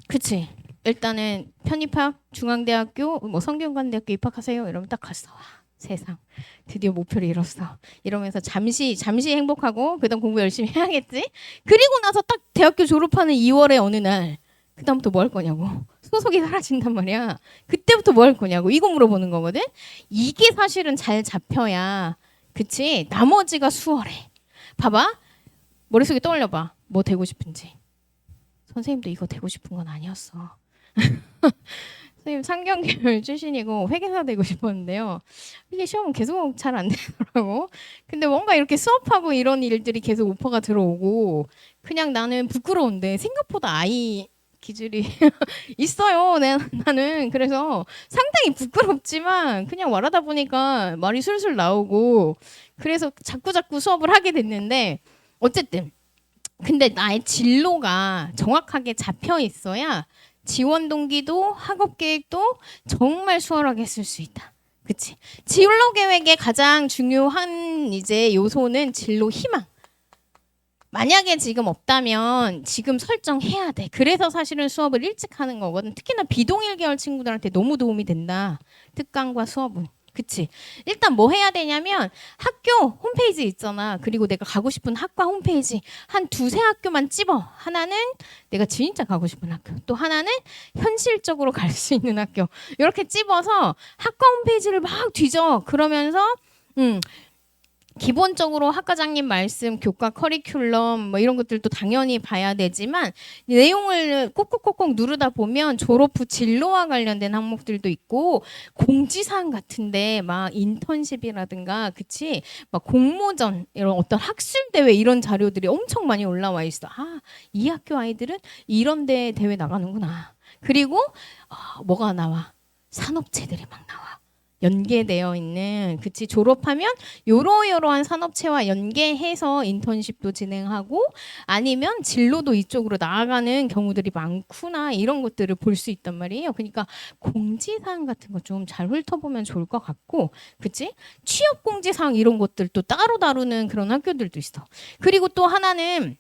그치? 일단은 편입학 중앙대학교 뭐 성균관대학교 입학하세요. 이러면 딱 갔어. 와, 세상 드디어 목표를 이뤘어. 이러면서 잠시 행복하고 그다음 공부 열심히 해야겠지. 그리고 나서 딱 대학교 졸업하는 2월의 어느 날 그다음부터 뭐 할 거냐고. 소속이 사라진단 말이야. 그때부터 뭐 할 거냐고. 이거 물어보는 거거든. 이게 사실은 잘 잡혀야 그치. 나머지가 수월해. 봐봐. 머릿속에 떠올려봐. 뭐 되고 싶은지. 선생님도 이거 되고 싶은 건 아니었어. 선생님 상경계열 출신이고 회계사 되고 싶었는데요. 이게 시험은 계속 잘 안 되더라고. 근데 뭔가 이렇게 수업하고 이런 일들이 계속 오퍼가 들어오고 그냥 나는 부끄러운데 생각보다 아이 기질이 있어요. 나는 그래서 상당히 부끄럽지만 그냥 말하다 보니까 말이 술술 나오고 그래서 자꾸 수업을 하게 됐는데 어쨌든 근데 나의 진로가 정확하게 잡혀 있어야 지원 동기도 학업 계획도 정말 수월하게 쓸 수 있다. 그치? 진로 계획의 가장 중요한 이제 요소는 진로 희망. 만약에 지금 없다면 지금 설정해야 돼. 그래서 사실은 수업을 일찍 하는 거거든. 특히나 비동일 계열 친구들한테 너무 도움이 된다. 특강과 수업은. 그치? 일단 뭐 해야 되냐면 학교 홈페이지 있잖아. 그리고 내가 가고 싶은 학과 홈페이지 한 두세 학교만 찝어. 하나는 내가 진짜 가고 싶은 학교. 또 하나는 현실적으로 갈 수 있는 학교. 이렇게 찝어서 학과 홈페이지를 막 뒤져. 그러면서 기본적으로 학과장님 말씀, 교과 커리큘럼 뭐 이런 것들도 당연히 봐야 되지만 내용을 콕콕콕콕 누르다 보면 졸업 후 진로와 관련된 항목들도 있고 공지사항 같은데 막 인턴십이라든가 그치? 막 공모전 이런 어떤 학술 대회 이런 자료들이 엄청 많이 올라와 있어. 아, 이 학교 아이들은 이런 데 대회 나가는구나. 그리고 뭐가 나와? 산업체들이 막 나와. 연계되어 있는 그치 졸업하면 요러요러한 산업체와 연계해서 인턴십도 진행하고 아니면 진로도 이쪽으로 나아가는 경우들이 많구나 이런 것들을 볼 수 있단 말이에요. 그러니까 공지사항 같은 거 좀 잘 훑어보면 좋을 것 같고 그치 취업 공지사항 이런 것들도 따로 다루는 그런 학교들도 있어. 그리고 또 하나는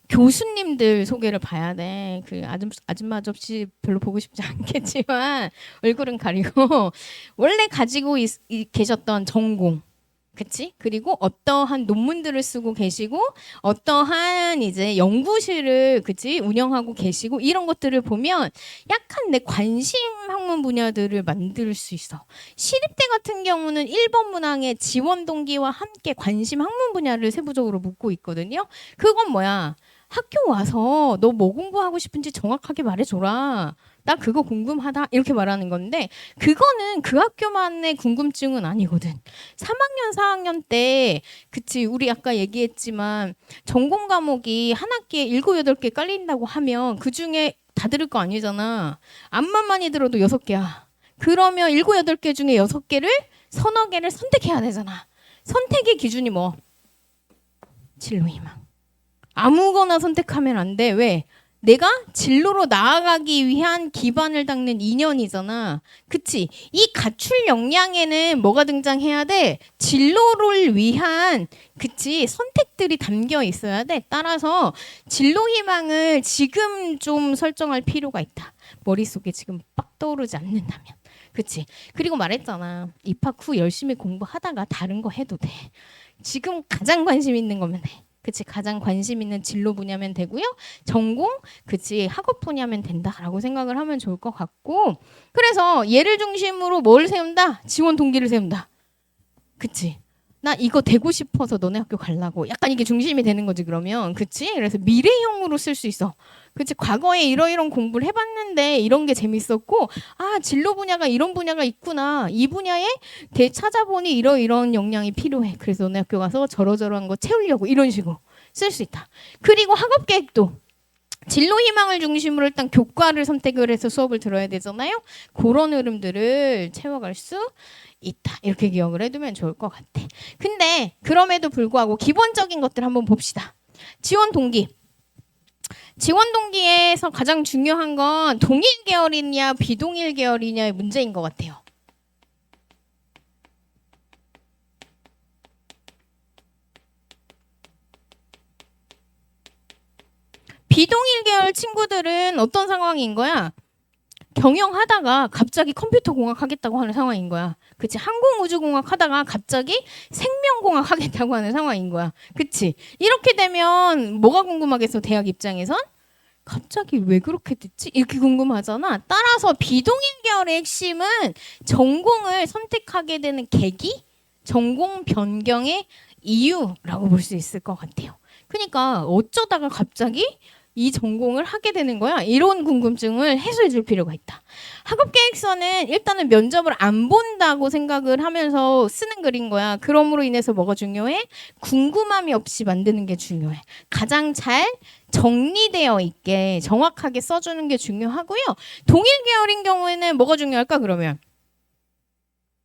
교수님들 소개를 봐야 돼. 그 아줌마 접시 별로 보고 싶지 않겠지만 얼굴은 가리고 원래 가지고 계셨던 전공 그치? 그리고 어떠한 논문들을 쓰고 계시고 어떠한 이제 연구실을 그치? 운영하고 계시고 이런 것들을 보면 약간 내 관심 학문 분야들을 만들 수 있어. 시립대 같은 경우는 1번 문항의 지원 동기와 함께 관심 학문 분야를 세부적으로 묻고 있거든요. 그건 뭐야? 학교 와서 너 뭐 공부하고 싶은지 정확하게 말해줘라. 나 그거 궁금하다. 이렇게 말하는 건데 그거는 그 학교만의 궁금증은 아니거든. 3학년, 4학년 때 그치 우리 아까 얘기했지만 전공 과목이 한 학기에 7, 8개 깔린다고 하면 그중에 다 들을 거 아니잖아. 암만 많이 들어도 6개야. 그러면 7, 8개 중에 6개를 서너 개를 선택해야 되잖아. 선택의 기준이 뭐? 진로 희망. 아무거나 선택하면 안 돼. 왜? 내가 진로로 나아가기 위한 기반을 닦는 인연이잖아. 그치? 이 가출 역량에는 뭐가 등장해야 돼? 진로를 위한 그치? 선택들이 담겨 있어야 돼. 따라서 진로 희망을 지금 좀 설정할 필요가 있다. 머릿속에 지금 빡 떠오르지 않는다면. 그치? 그리고 말했잖아. 입학 후 열심히 공부하다가 다른 거 해도 돼. 지금 가장 관심 있는 거면 돼. 그치 가장 관심 있는 진로 분야면 되고요. 전공 그치 학업 분야면 된다라고 생각을 하면 좋을 것 같고 그래서 얘를 중심으로 뭘 세운다? 지원 동기를 세운다. 그치 나 이거 되고 싶어서 너네 학교 가려고 약간 이게 중심이 되는 거지 그러면 그치 그래서 미래형으로 쓸 수 있어. 그치 과거에 이러이런 공부를 해봤는데 이런 게 재밌었고 아 진로 분야가 이런 분야가 있구나 이 분야에 찾아보니 이러이런 역량이 필요해 그래서 너네 학교 가서 저러저러한 거 채우려고 이런 식으로 쓸 수 있다. 그리고 학업 계획도 진로 희망을 중심으로 일단 교과를 선택을 해서 수업을 들어야 되잖아요. 그런 흐름들을 채워갈 수 있다. 이렇게 기억을 해두면 좋을 것 같아. 근데 그럼에도 불구하고 기본적인 것들 한번 봅시다. 지원 동기. 지원 동기에서 가장 중요한 건 동일 계열이냐 비동일 계열이냐의 문제인 것 같아요. 비동일 계열 친구들은 어떤 상황인 거야? 경영하다가 갑자기 컴퓨터공학 하겠다고 하는 상황인 거야. 그치? 항공우주공학 하다가 갑자기 생명공학 하겠다고 하는 상황인 거야. 그치? 이렇게 되면 뭐가 궁금하겠어? 대학 입장에선? 갑자기 왜 그렇게 됐지? 이렇게 궁금하잖아. 따라서 비동일 계열의 핵심은 전공을 선택하게 되는 계기, 전공 변경의 이유라고 볼 수 있을 것 같아요. 그러니까 어쩌다가 갑자기 이 전공을 하게 되는 거야. 이런 궁금증을 해소해 줄 필요가 있다. 학업계획서는 일단은 면접을 안 본다고 생각을 하면서 쓰는 글인 거야. 그럼으로 인해서 뭐가 중요해? 궁금함이 없이 만드는 게 중요해. 가장 잘 정리되어 있게 정확하게 써주는 게 중요하고요. 동일 계열인 경우에는 뭐가 중요할까 그러면?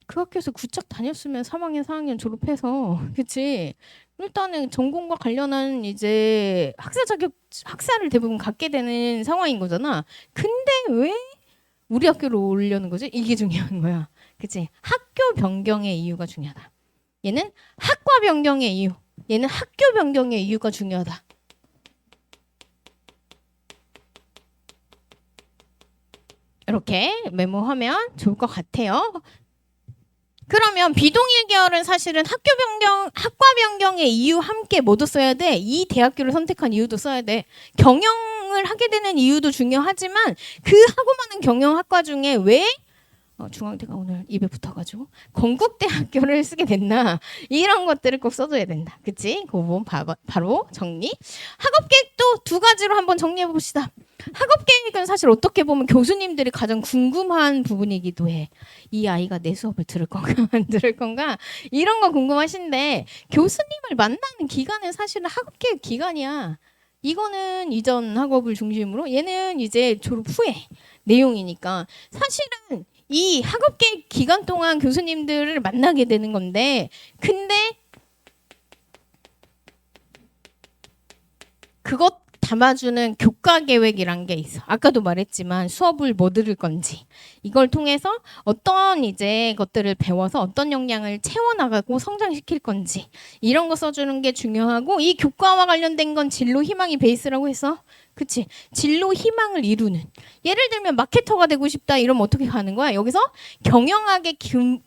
그 학교에서 굿작 다녔으면 3학년, 4학년 졸업해서 그치? 일단은 전공과 관련한 이제 학사 자격 학사를 대부분 갖게 되는 상황인 거잖아. 근데 왜 우리 학교로 오려는 거지? 이게 중요한 거야. 그치? 학교 변경의 이유가 중요하다. 얘는 학과 변경의 이유. 얘는 학교 변경의 이유가 중요하다. 이렇게 메모하면 좋을 것 같아요. 그러면 비동일 계열은 사실은 학과 변경의 이유 함께 모두 써야 돼. 이 대학교를 선택한 이유도 써야 돼. 경영을 하게 되는 이유도 중요하지만 그 하고 많은 경영학과 중에 왜 중앙대가 오늘 입에 붙어가지고 건국대학교를 쓰게 됐나 이런 것들을 꼭 써줘야 된다. 그치? 그 부분 바로 정리. 학업계획도 두 가지로 한번 정리해 봅시다. 학업계획은 사실 어떻게 보면 교수님들이 가장 궁금한 부분이기도 해. 이 아이가 내 수업을 들을 건가 안 들을 건가 이런 거 궁금하신데 교수님을 만나는 기간은 사실은 학업계획 기간이야. 이거는 이전 학업을 중심으로 얘는 이제 졸업 후에 내용이니까 사실은 이 학업계획 기간 동안 교수님들을 만나게 되는 건데 근데 그것 담아주는 교과 계획이란 게 있어. 아까도 말했지만 수업을 뭐 들을 건지 이걸 통해서 어떤 이제 것들을 배워서 어떤 역량을 채워나가고 성장시킬 건지 이런 거 써주는 게 중요하고 이 교과와 관련된 건 진로 희망이 베이스라고 해서 그치? 진로 희망을 이루는. 예를 들면 마케터가 되고 싶다 이러면 어떻게 가는 거야? 여기서 경영학의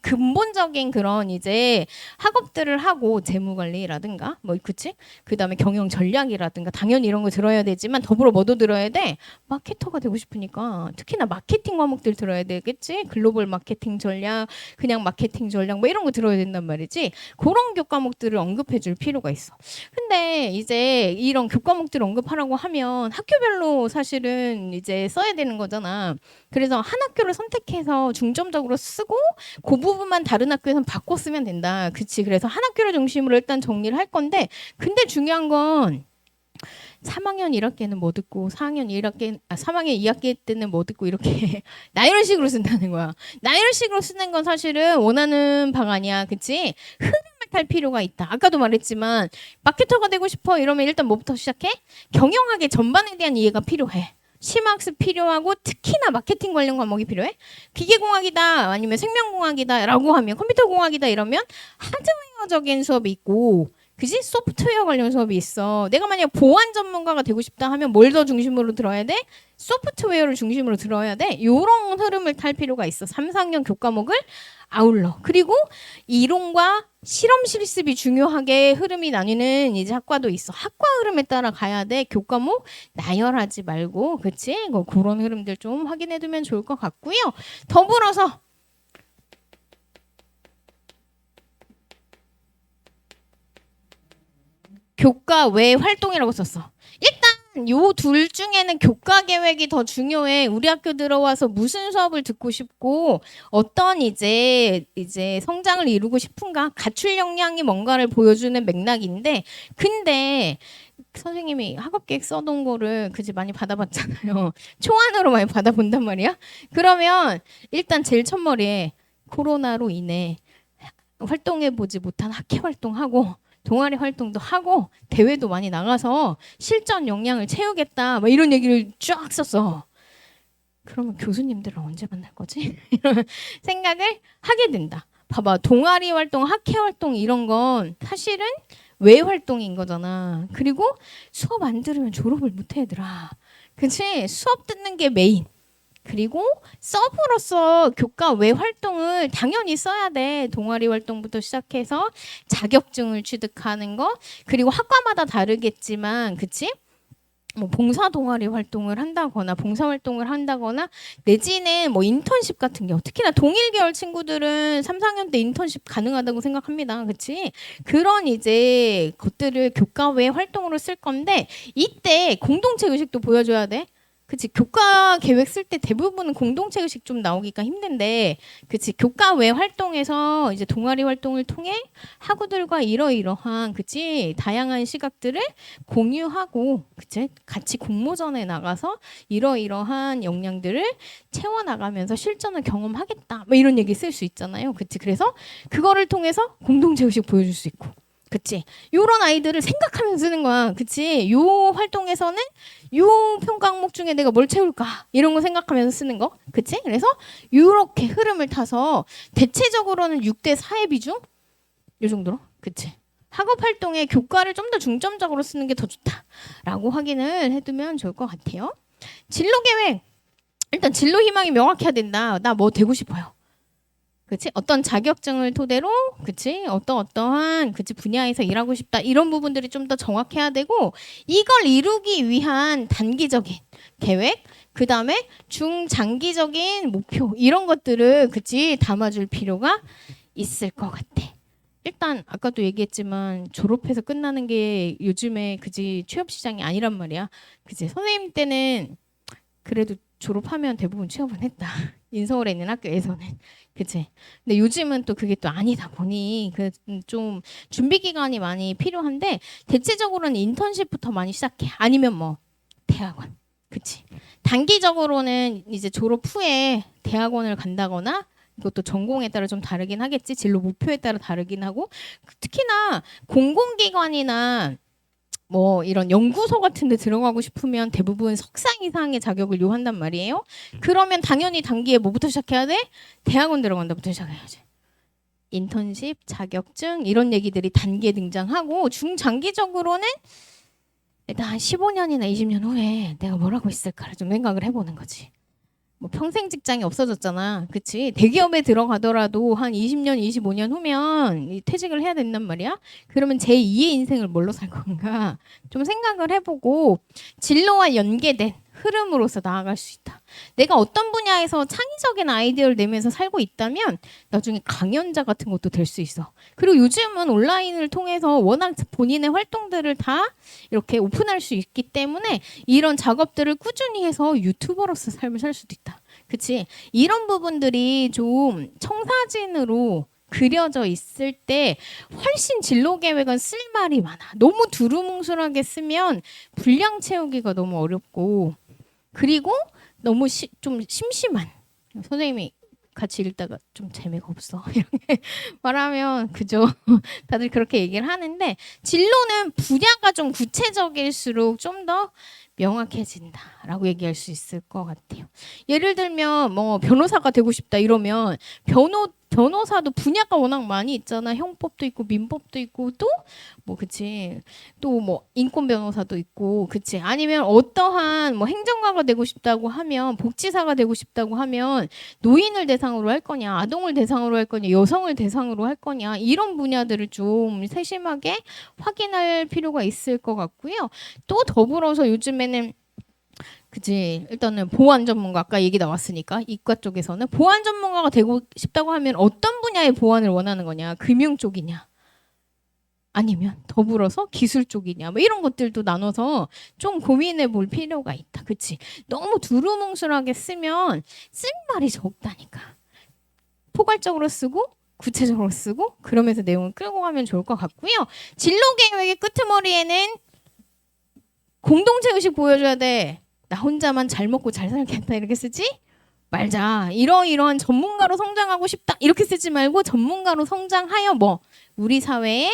근본적인 그런 이제 학업들을 하고 재무관리라든가 뭐 그치? 그다음에 경영 전략이라든가 당연히 이런 거 들어야 되지만 더불어 뭐도 들어야 돼? 마케터가 되고 싶으니까 특히나 마케팅 과목들 들어야 되겠지? 글로벌 마케팅 전략, 그냥 마케팅 전략 뭐 이런 거 들어야 된단 말이지. 그런 교과목들을 언급해 줄 필요가 있어. 근데 이제 이런 교과목들을 언급하라고 하면 학교별로 사실은 이제 써야 되는 거잖아. 그래서 한 학교를 선택해서 중점적으로 쓰고 그 부분만 다른 학교에서 바꿔 쓰면 된다. 그치? 그래서 한 학교를 중심으로 일단 정리를 할 건데 근데 중요한 건 3학년 1학기에는 뭐 듣고 3학년 2학기 때는 뭐 듣고 이렇게 나열식으로 쓴다는 거야. 나열식으로 쓰는 건 사실은 원하는 방안이야. 그치? 흐름을 탈 필요가 있다. 아까도 말했지만 마케터가 되고 싶어 이러면 일단 뭐부터 시작해? 경영학의 전반에 대한 이해가 필요해. 심학습 필요하고 특히나 마케팅 관련 과목이 필요해. 기계공학이다 아니면 생명공학이다 라고 하면 컴퓨터공학이다 이러면 하드웨어적인 수업이 있고 그지? 소프트웨어 관련 수업이 있어. 내가 만약 보안 전문가가 되고 싶다 하면 뭘 더 중심으로 들어야 돼? 소프트웨어를 중심으로 들어야 돼. 요런 흐름을 탈 필요가 있어. 3, 4학년 교과목을 아울러. 그리고 이론과 실험 실습이 중요하게 흐름이 나뉘는 이제 학과도 있어. 학과 흐름에 따라 가야 돼. 교과목 나열하지 말고. 그치? 그런 흐름들 좀 확인해 두면 좋을 것 같고요. 더불어서 교과 외 활동이라고 썼어. 일단 요 둘 중에는 교과 계획이 더 중요해. 우리 학교 들어와서 무슨 수업을 듣고 싶고 어떤 이제 성장을 이루고 싶은가 갖출 역량이 뭔가를 보여주는 맥락인데 근데 선생님이 학업계획 써둔 거를 그지 많이 받아봤잖아요. 초안으로 많이 받아본단 말이야. 그러면 일단 제일 첫머리에 코로나로 인해 활동해보지 못한 학회 활동하고 동아리 활동도 하고 대회도 많이 나가서 실전 역량을 채우겠다 뭐 이런 얘기를 쫙 썼어. 그러면 교수님들은 언제 만날 거지? 이런 생각을 하게 된다. 봐봐 동아리 활동, 학회 활동 이런 건 사실은 외 활동인 거잖아. 그리고 수업 안 들으면 졸업을 못 해 얘들아. 그치? 수업 듣는 게 메인. 그리고 서브로서 교과 외 활동을 당연히 써야 돼. 동아리 활동부터 시작해서 자격증을 취득하는 거. 그리고 학과마다 다르겠지만 그치? 뭐 봉사 동아리 활동을 한다거나 봉사 활동을 한다거나 내지는 뭐 인턴십 같은 경우 특히나 동일 계열 친구들은 3, 4학년 때 인턴십 가능하다고 생각합니다. 그치? 그런 이제 것들을 교과 외 활동으로 쓸 건데 이때 공동체 의식도 보여줘야 돼. 그치 교과 계획 쓸 때 대부분은 공동체 의식 좀 나오기가 힘든데 그치 교과 외 활동에서 이제 동아리 활동을 통해 학우들과 이러이러한 그치 다양한 시각들을 공유하고 그치 같이 공모전에 나가서 이러이러한 역량들을 채워나가면서 실전을 경험하겠다 뭐 이런 얘기 쓸 수 있잖아요. 그치 그래서 그거를 통해서 공동체 의식 보여줄 수 있고 그치 요런 아이들을 생각하면서 쓰는 거야. 그치 요 활동에서는 요 평가 항목 중에 내가 뭘 채울까 이런 거 생각하면서 쓰는 거 그치 그래서 요렇게 흐름을 타서 대체적으로는 6대 4의 비중 요 정도로 그치 학업 활동에 교과를 좀 더 중점적으로 쓰는 게 더 좋다라고 확인을 해두면 좋을 것 같아요. 진로 계획 일단 진로 희망이 명확해야 된다. 나 뭐 되고 싶어요. 그치? 어떤 자격증을 토대로, 그치? 어떠한, 그치? 분야에서 일하고 싶다. 이런 부분들이 좀 더 정확해야 되고, 이걸 이루기 위한 단기적인 계획, 그 다음에 중장기적인 목표, 이런 것들을, 그치? 담아줄 필요가 있을 것 같아. 일단, 아까도 얘기했지만, 졸업해서 끝나는 게 요즘에, 그치? 취업 시장이 아니란 말이야. 그치? 선생님 때는 그래도 졸업하면 대부분 취업은 했다. 인서울에 있는 학교에서는. 그치? 근데 요즘은 또 그게 또 아니다 보니 그 좀 준비 기간이 많이 필요한데 대체적으로는 인턴십부터 많이 시작해. 아니면 뭐 대학원. 그치? 단기적으로는 이제 졸업 후에 대학원을 간다거나 이것도 전공에 따라 좀 다르긴 하겠지. 진로 목표에 따라 다르긴 하고 특히나 공공기관이나 뭐 이런 연구소 같은 데 들어가고 싶으면 대부분 석상 이상의 자격을 요한단 말이에요. 그러면 당연히 단기에 뭐부터 시작해야 돼? 대학원 들어간다부터 시작해야지. 인턴십, 자격증 이런 얘기들이 단기에 등장하고 중장기적으로는 일단 한 15년이나 20년 후에 내가 뭘 하고 있을까를 좀 생각을 해보는 거지. 뭐 평생 직장이 없어졌잖아. 그치? 대기업에 들어가더라도 한 20년, 25년 후면 퇴직을 해야 된단 말이야. 그러면 제2의 인생을 뭘로 살 건가? 좀 생각을 해보고 진로와 연계된 흐름으로서 나아갈 수 있다. 내가 어떤 분야에서 창의적인 아이디어를 내면서 살고 있다면 나중에 강연자 같은 것도 될 수 있어. 그리고 요즘은 온라인을 통해서 워낙 본인의 활동들을 다 이렇게 오픈할 수 있기 때문에 이런 작업들을 꾸준히 해서 유튜버로서 삶을 살 수도 있다. 그치? 이런 부분들이 좀 청사진으로 그려져 있을 때 훨씬 진로 계획은 쓸 말이 많아. 너무 두루뭉술하게 쓰면 분량 채우기가 너무 어렵고 그리고 너무 좀 심심한 선생님이 같이 읽다가 좀 재미가 없어 이렇게 말하면 그죠. 다들 그렇게 얘기를 하는데 진로는 분야가 좀 구체적일수록 좀 더 명확해진다라고 얘기할 수 있을 것 같아요. 예를 들면 뭐 변호사가 되고 싶다 이러면 변호사도 분야가 워낙 많이 있잖아. 형법도 있고 민법도 있고 또 뭐 그치 또 뭐 인권 변호사도 있고 그치 아니면 어떠한 뭐 행정가가 되고 싶다고 하면 복지사가 되고 싶다고 하면 노인을 대상으로 할 거냐 아동을 대상으로 할 거냐 여성을 대상으로 할 거냐 이런 분야들을 좀 세심하게 확인할 필요가 있을 것 같고요. 또 더불어서 요즘에는 그치 일단은 보안 전문가 아까 얘기 나왔으니까 이과 쪽에서는 보안 전문가가 되고 싶다고 하면 어떤 분야의 보안을 원하는 거냐 금융 쪽이냐 아니면 더불어서 기술 쪽이냐 뭐 이런 것들도 나눠서 좀 고민해 볼 필요가 있다. 그치 너무 두루뭉술하게 쓰면 쓸 말이 적다니까 포괄적으로 쓰고 구체적으로 쓰고 그러면서 내용을 끌고 가면 좋을 것 같고요. 진로 계획의 끄트머리에는 공동체 의식 보여줘야 돼. 나 혼자만 잘 먹고 잘 살겠다 이렇게 쓰지 말자. 이러이러한 전문가로 성장하고 싶다 이렇게 쓰지 말고 전문가로 성장하여 뭐 우리 사회에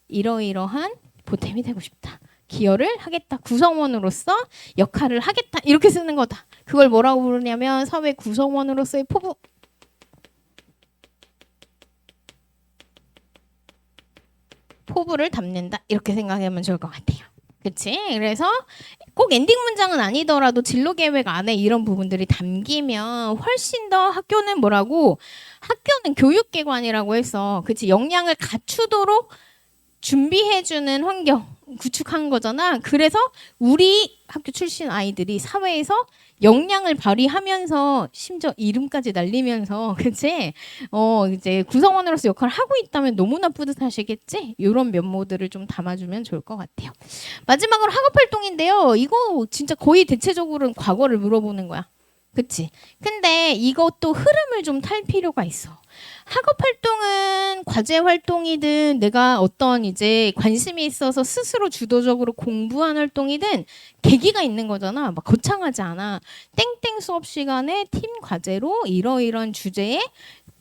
이러이러한 보탬이 되고 싶다. 기여를 하겠다. 구성원으로서 역할을 하겠다. 이렇게 쓰는 거다. 그걸 뭐라고 부르냐면 사회 구성원으로서의 포부를 담는다. 이렇게 생각하면 좋을 것 같아요. 그치? 그래서 꼭 엔딩 문장은 아니더라도 진로 계획 안에 이런 부분들이 담기면 훨씬 더 학교는 뭐라고? 학교는 교육기관이라고 해서 그치? 역량을 갖추도록 준비해주는 환경 구축한 거잖아. 그래서 우리 학교 출신 아이들이 사회에서 역량을 발휘하면서 심지어 이름까지 날리면서 그치? 이제 구성원으로서 역할을 하고 있다면 너무나 뿌듯하시겠지? 이런 면모들을 좀 담아주면 좋을 것 같아요. 마지막으로 학업 활동인데요. 이거 진짜 거의 대체적으로는 과거를 물어보는 거야. 그치? 근데 이것도 흐름을 좀 탈 필요가 있어. 학업 활동은 과제 활동이든 내가 어떤 이제 관심이 있어서 스스로 주도적으로 공부한 활동이든 계기가 있는 거잖아. 막 거창하지 않아. 땡땡 수업 시간에 팀 과제로 이러이러한 주제에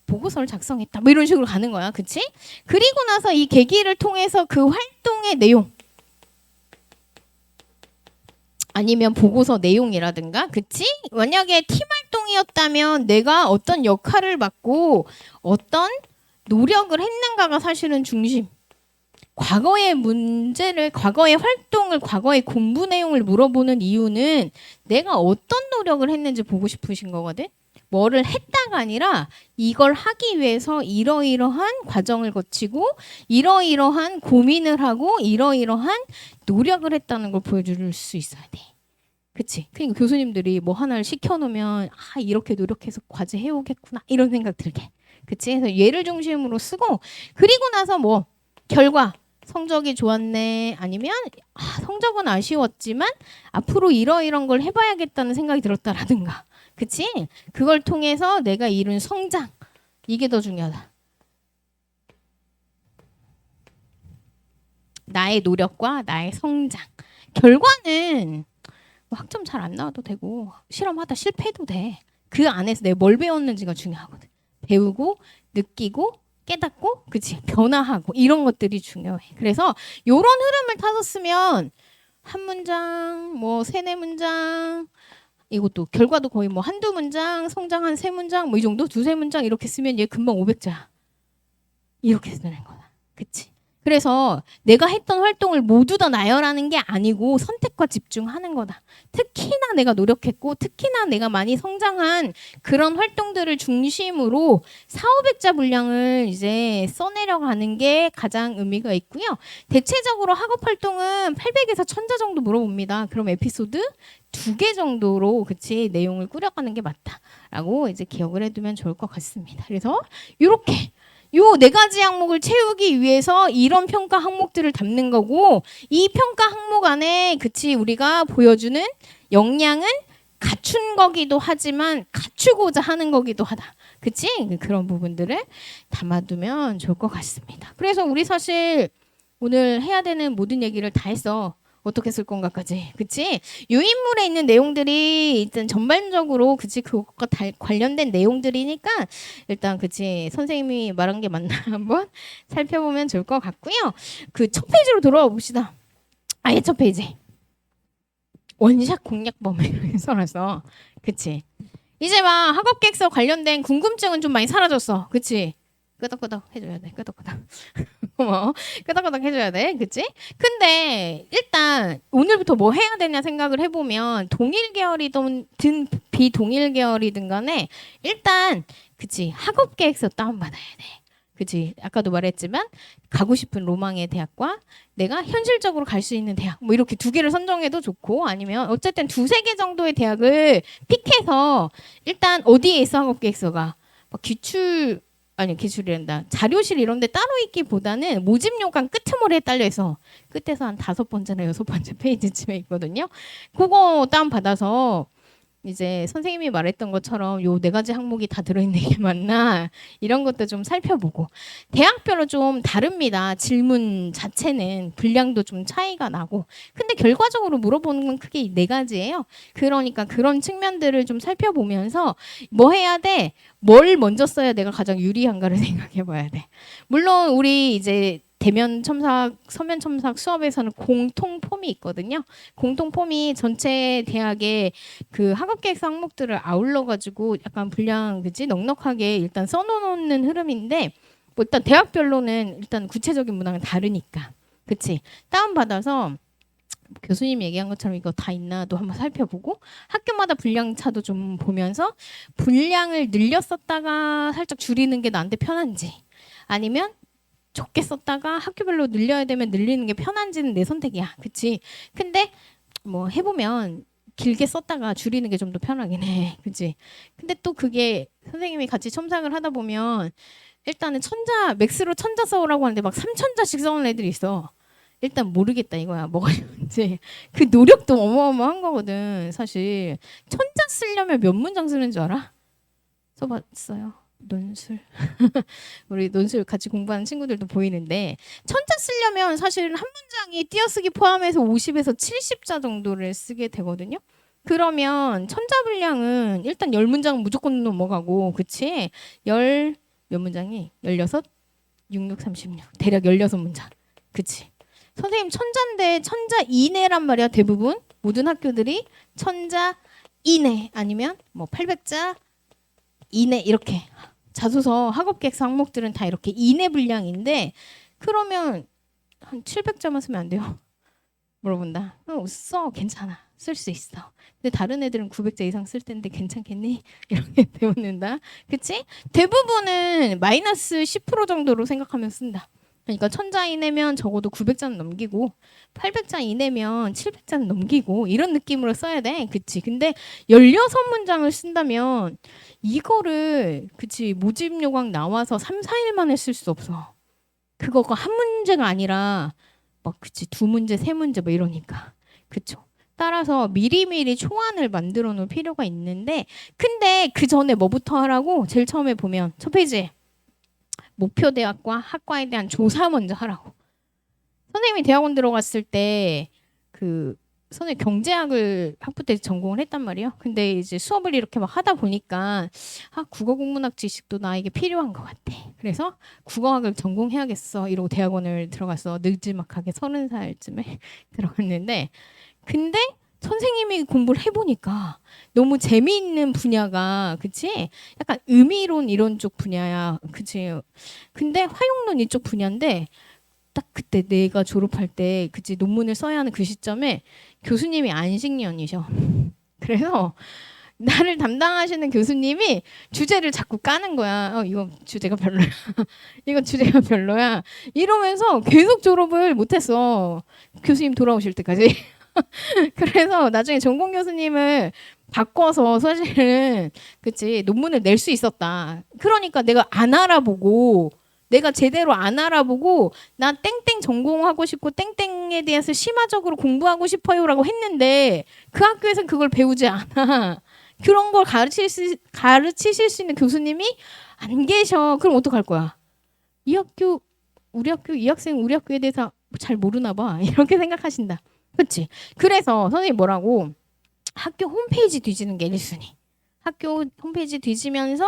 보고서를 작성했다. 뭐 이런 식으로 가는 거야. 그치? 그리고 나서 이 계기를 통해서 그 활동의 내용 아니면 보고서 내용이라든가 그치? 만약에 팀 활동이었다면 내가 어떤 역할을 맡고 어떤 노력을 했는가가 사실은 중심. 과거의 문제를 과거의 활동을 과거의 공부 내용을 물어보는 이유는 내가 어떤 노력을 했는지 보고 싶으신 거거든. 뭐를 했다가 아니라 이걸 하기 위해서 이러이러한 과정을 거치고 이러이러한 고민을 하고 이러이러한 노력을 했다는 걸 보여줄 수 있어야 돼. 그치? 그러니까 교수님들이 뭐 하나를 시켜놓으면 아 이렇게 노력해서 과제 해오겠구나 이런 생각 들게. 그치? 그래서 얘를 중심으로 쓰고 그리고 나서 뭐 결과 성적이 좋았네 아니면 성적은 아쉬웠지만 앞으로 이러이런 걸 해봐야겠다는 생각이 들었다라든가 그치? 그걸 통해서 내가 이룬 성장 이게 더 중요하다. 나의 노력과 나의 성장 결과는 학점 잘 안 나와도 되고 실험하다 실패해도 돼. 그 안에서 내가 뭘 배웠는지가 중요하거든. 배우고 느끼고 깨닫고 그치 변화하고 이런 것들이 중요해. 그래서 요런 흐름을 타서 쓰면 한 문장 뭐 세네 문장 이것도 결과도 거의 뭐 한두 문장 성장 한 세 문장 뭐 이 정도 두세 문장 이렇게 쓰면 얘 금방 500자야. 이렇게 쓰는 거다. 그치? 그래서 내가 했던 활동을 모두 다 나열하는 게 아니고 선택과 집중하는 거다. 특히나 내가 노력했고 특히나 내가 많이 성장한 그런 활동들을 중심으로 4,500자 분량을 이제 써내려가는 게 가장 의미가 있고요. 대체적으로 학업 활동은 800에서 1000자 정도 물어봅니다. 그럼 에피소드 2개 정도로 그치 내용을 꾸려가는 게 맞다라고 이제 기억을 해두면 좋을 것 같습니다. 그래서 이렇게 요 4가지 항목을 채우기 위해서 이런 평가 항목들을 담는 거고 이 평가 항목 안에 그치 우리가 보여주는 역량은 갖춘 거기도 하지만 갖추고자 하는 거기도 하다. 그치? 그런 부분들을 담아두면 좋을 것 같습니다. 그래서 우리 사실 오늘 해야 되는 모든 얘기를 다 했어. 어떻게 쓸 건가까지. 그치? 유인물에 있는 내용들이 일단 전반적으로 그치 그것과 관련된 내용들이니까 일단 그치 선생님이 말한 게 맞나 한번 살펴보면 좋을 것 같고요. 그 첫 페이지로 돌아와 봅시다. 아예 첫 페이지. 원샷 공략법을 써놔서 그치? 이제 막 학업계획서 관련된 궁금증은 좀 많이 사라졌어. 그치? 끄덕끄덕 해줘야 돼. 끄덕끄덕. 끄덕끄덕 해줘야 돼. 그치? 근데 일단 오늘부터 뭐 해야 되냐 생각을 해보면 동일 계열이든 비동일 계열이든 간에 일단 그치 학업 계획서 다운받아야 돼. 그치? 아까도 말했지만 가고 싶은 로망의 대학과 내가 현실적으로 갈 수 있는 대학 뭐 이렇게 2개를 선정해도 좋고 아니면 어쨌든 2-3개 정도의 대학을 픽해서 일단 어디에 있어 학업 계획서가 막 기출이란다. 자료실 이런 데 따로 있기보다는 모집 요강 끄트머리에 딸려 있어. 끝에서 한 5번째나 6번째 페이지쯤에 있거든요. 그거 다운받아서 이제 선생님이 말했던 것처럼 요 4가지 항목이 다 들어있는 게 맞나 이런 것도 좀 살펴보고 대학별로 좀 다릅니다. 질문 자체는 분량도 좀 차이가 나고 근데 결과적으로 물어보는 건 크게 이 4가지예요. 그러니까 그런 측면들을 좀 살펴보면서 뭐 해야 돼? 뭘 먼저 써야 내가 가장 유리한가를 생각해 봐야 돼. 물론 우리 이제 대면 첨삭, 서면 첨삭 수업에서는 공통 폼이 있거든요. 공통 폼이 전체 대학의 그 학업계획서 항목들을 아울러 가지고 약간 분량 그지 넉넉하게 일단 써놓는 흐름인데 뭐 일단 대학별로는 일단 구체적인 문항은 다르니까 그치 다운받아서 교수님 얘기한 것처럼 이거 다 있나도 한번 살펴보고 학교마다 분량 차도 좀 보면서 분량을 늘려 썼다가 살짝 줄이는 게 나한테 편한지 아니면 적게 썼다가 학교별로 늘려야 되면 늘리는 게 편한지는 내 선택이야. 그치? 근데 뭐 해보면 길게 썼다가 줄이는 게 좀 더 편하긴 해. 그치? 근데 또 그게 선생님이 같이 첨삭을 하다 보면 일단은 맥스로 1000자 써오라고 하는데 막 3000자씩 써오는 애들이 있어. 일단 모르겠다 이거야. 뭐가 좋은지. 그 노력도 어마어마한 거거든. 사실 1000자 쓰려면 몇 문장 쓰는 줄 알아? 써봤어요. 논술 우리 논술 같이 공부하는 친구들도 보이는데 1000자 쓰려면 사실은 한 문장이 띄어쓰기 포함해서 50에서 70자 정도를 쓰게 되거든요. 그러면 1000자 분량은 일단 10문장은 무조건 넘어가고 그치? 몇 문장이? 16? 66, 36 대략 16문장 그치? 선생님 1000자인데 1000자 이내란 말이야 대부분 모든 학교들이 1000자 이내 아니면 뭐 800자 이내 이렇게 자소서 학업계획서 항목들은 다 이렇게 이내 분량인데 그러면 한 700자만 쓰면 안 돼요? 물어본다. 써 괜찮아 쓸 수 있어. 근데 다른 애들은 900자 이상 쓸 텐데 괜찮겠니? 이렇게 배우는다. 그치? 대부분은 마이너스 10% 정도로 생각하면 쓴다. 그러니까 1000자 이내면 적어도 900자는 넘기고 800자 이내면 700자는 넘기고 이런 느낌으로 써야 돼. 그치? 근데 16문장을 쓴다면 이거를 그치 모집 요강 나와서 3-4일 만에 쓸 수 없어. 그거가 한 문제가 아니라 막 그치 2문제, 3문제 뭐 이러니까. 그쵸? 따라서 미리미리 초안을 만들어 놓을 필요가 있는데 근데 그 전에 뭐부터 하라고? 제일 처음에 보면 첫 페이지에 목표 대학과 학과에 대한 조사 먼저 하라고. 선생님이 대학원 들어갔을 때 그 선생님 경제학을 학부 때 전공을 했단 말이에요. 근데 이제 수업을 이렇게 막 하다 보니까 국어 국문학 지식도 나에게 필요한 것 같아. 그래서 국어학을 전공해야겠어. 이러고 대학원을 들어가서 늦지막하게 30살쯤에 들어갔는데 근데 선생님이 공부를 해보니까 너무 재미있는 분야가 그치? 약간 의미론 이런 쪽 분야야. 그치? 근데 화용론 이쪽 분야인데 딱 그때 내가 졸업할 때 그치 논문을 써야 하는 그 시점에 교수님이 안식년이셔. 그래서 나를 담당하시는 교수님이 주제를 자꾸 까는 거야. 이거 주제가 별로야. 이거 주제가 별로야. 이러면서 계속 졸업을 못했어. 교수님 돌아오실 때까지. 그래서 나중에 전공 교수님을 바꿔서 사실은 그치 논문을 낼 수 있었다. 그러니까 내가 제대로 안 알아보고 나 땡땡 전공하고 싶고 땡땡에 대해서 심화적으로 공부하고 싶어요라고 했는데 그 학교에서는 그걸 배우지 않아. 그런 걸 가르치실 수 있는 교수님이 안 계셔. 그럼 어떡할 거야? 이 학교 우리 학교 이 학생 우리 학교에 대해서 잘 모르나 봐. 이렇게 생각하신다. 그렇지? 그래서 선생님 뭐라고 학교 홈페이지 뒤지는 게 1순위. 학교 홈페이지 뒤지면서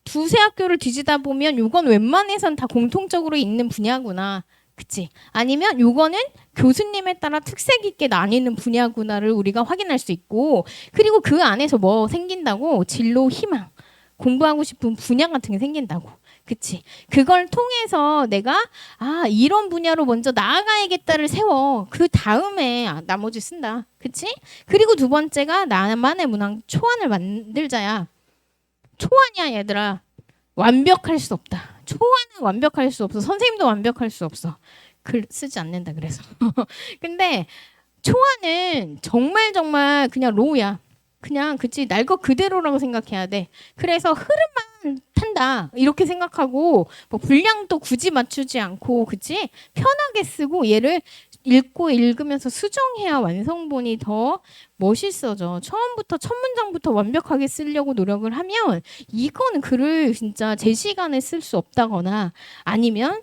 두세 학교를 뒤지다 보면 요건 웬만해선 다 공통적으로 있는 분야구나. 그치? 아니면 요거는 교수님에 따라 특색 있게 나뉘는 분야구나를 우리가 확인할 수 있고 그리고 그 안에서 뭐 생긴다고 진로 희망 공부하고 싶은 분야 같은 게 생긴다고. 그치? 그걸 통해서 내가 이런 분야로 먼저 나아가야겠다를 세워. 그 다음에 나머지 쓴다. 그치? 그리고 두 번째가 나만의 문항 초안을 만들자야. 초안이야 얘들아. 완벽할 수 없다. 초안은 완벽할 수 없어. 선생님도 완벽할 수 없어. 글 쓰지 않는다 그래서. 근데 초안은 정말 그냥 로우야. 그냥 그치 날 것 그대로라고 생각해야 돼. 그래서 흐름만 탄다 이렇게 생각하고 뭐 분량도 굳이 맞추지 않고 그치 편하게 쓰고 얘를 읽고 읽으면서 수정해야 완성본이 더 멋있어져. 처음부터 첫 문장부터 완벽하게 쓰려고 노력을 하면 이거는 글을 진짜 제 시간에 쓸 수 없다거나 아니면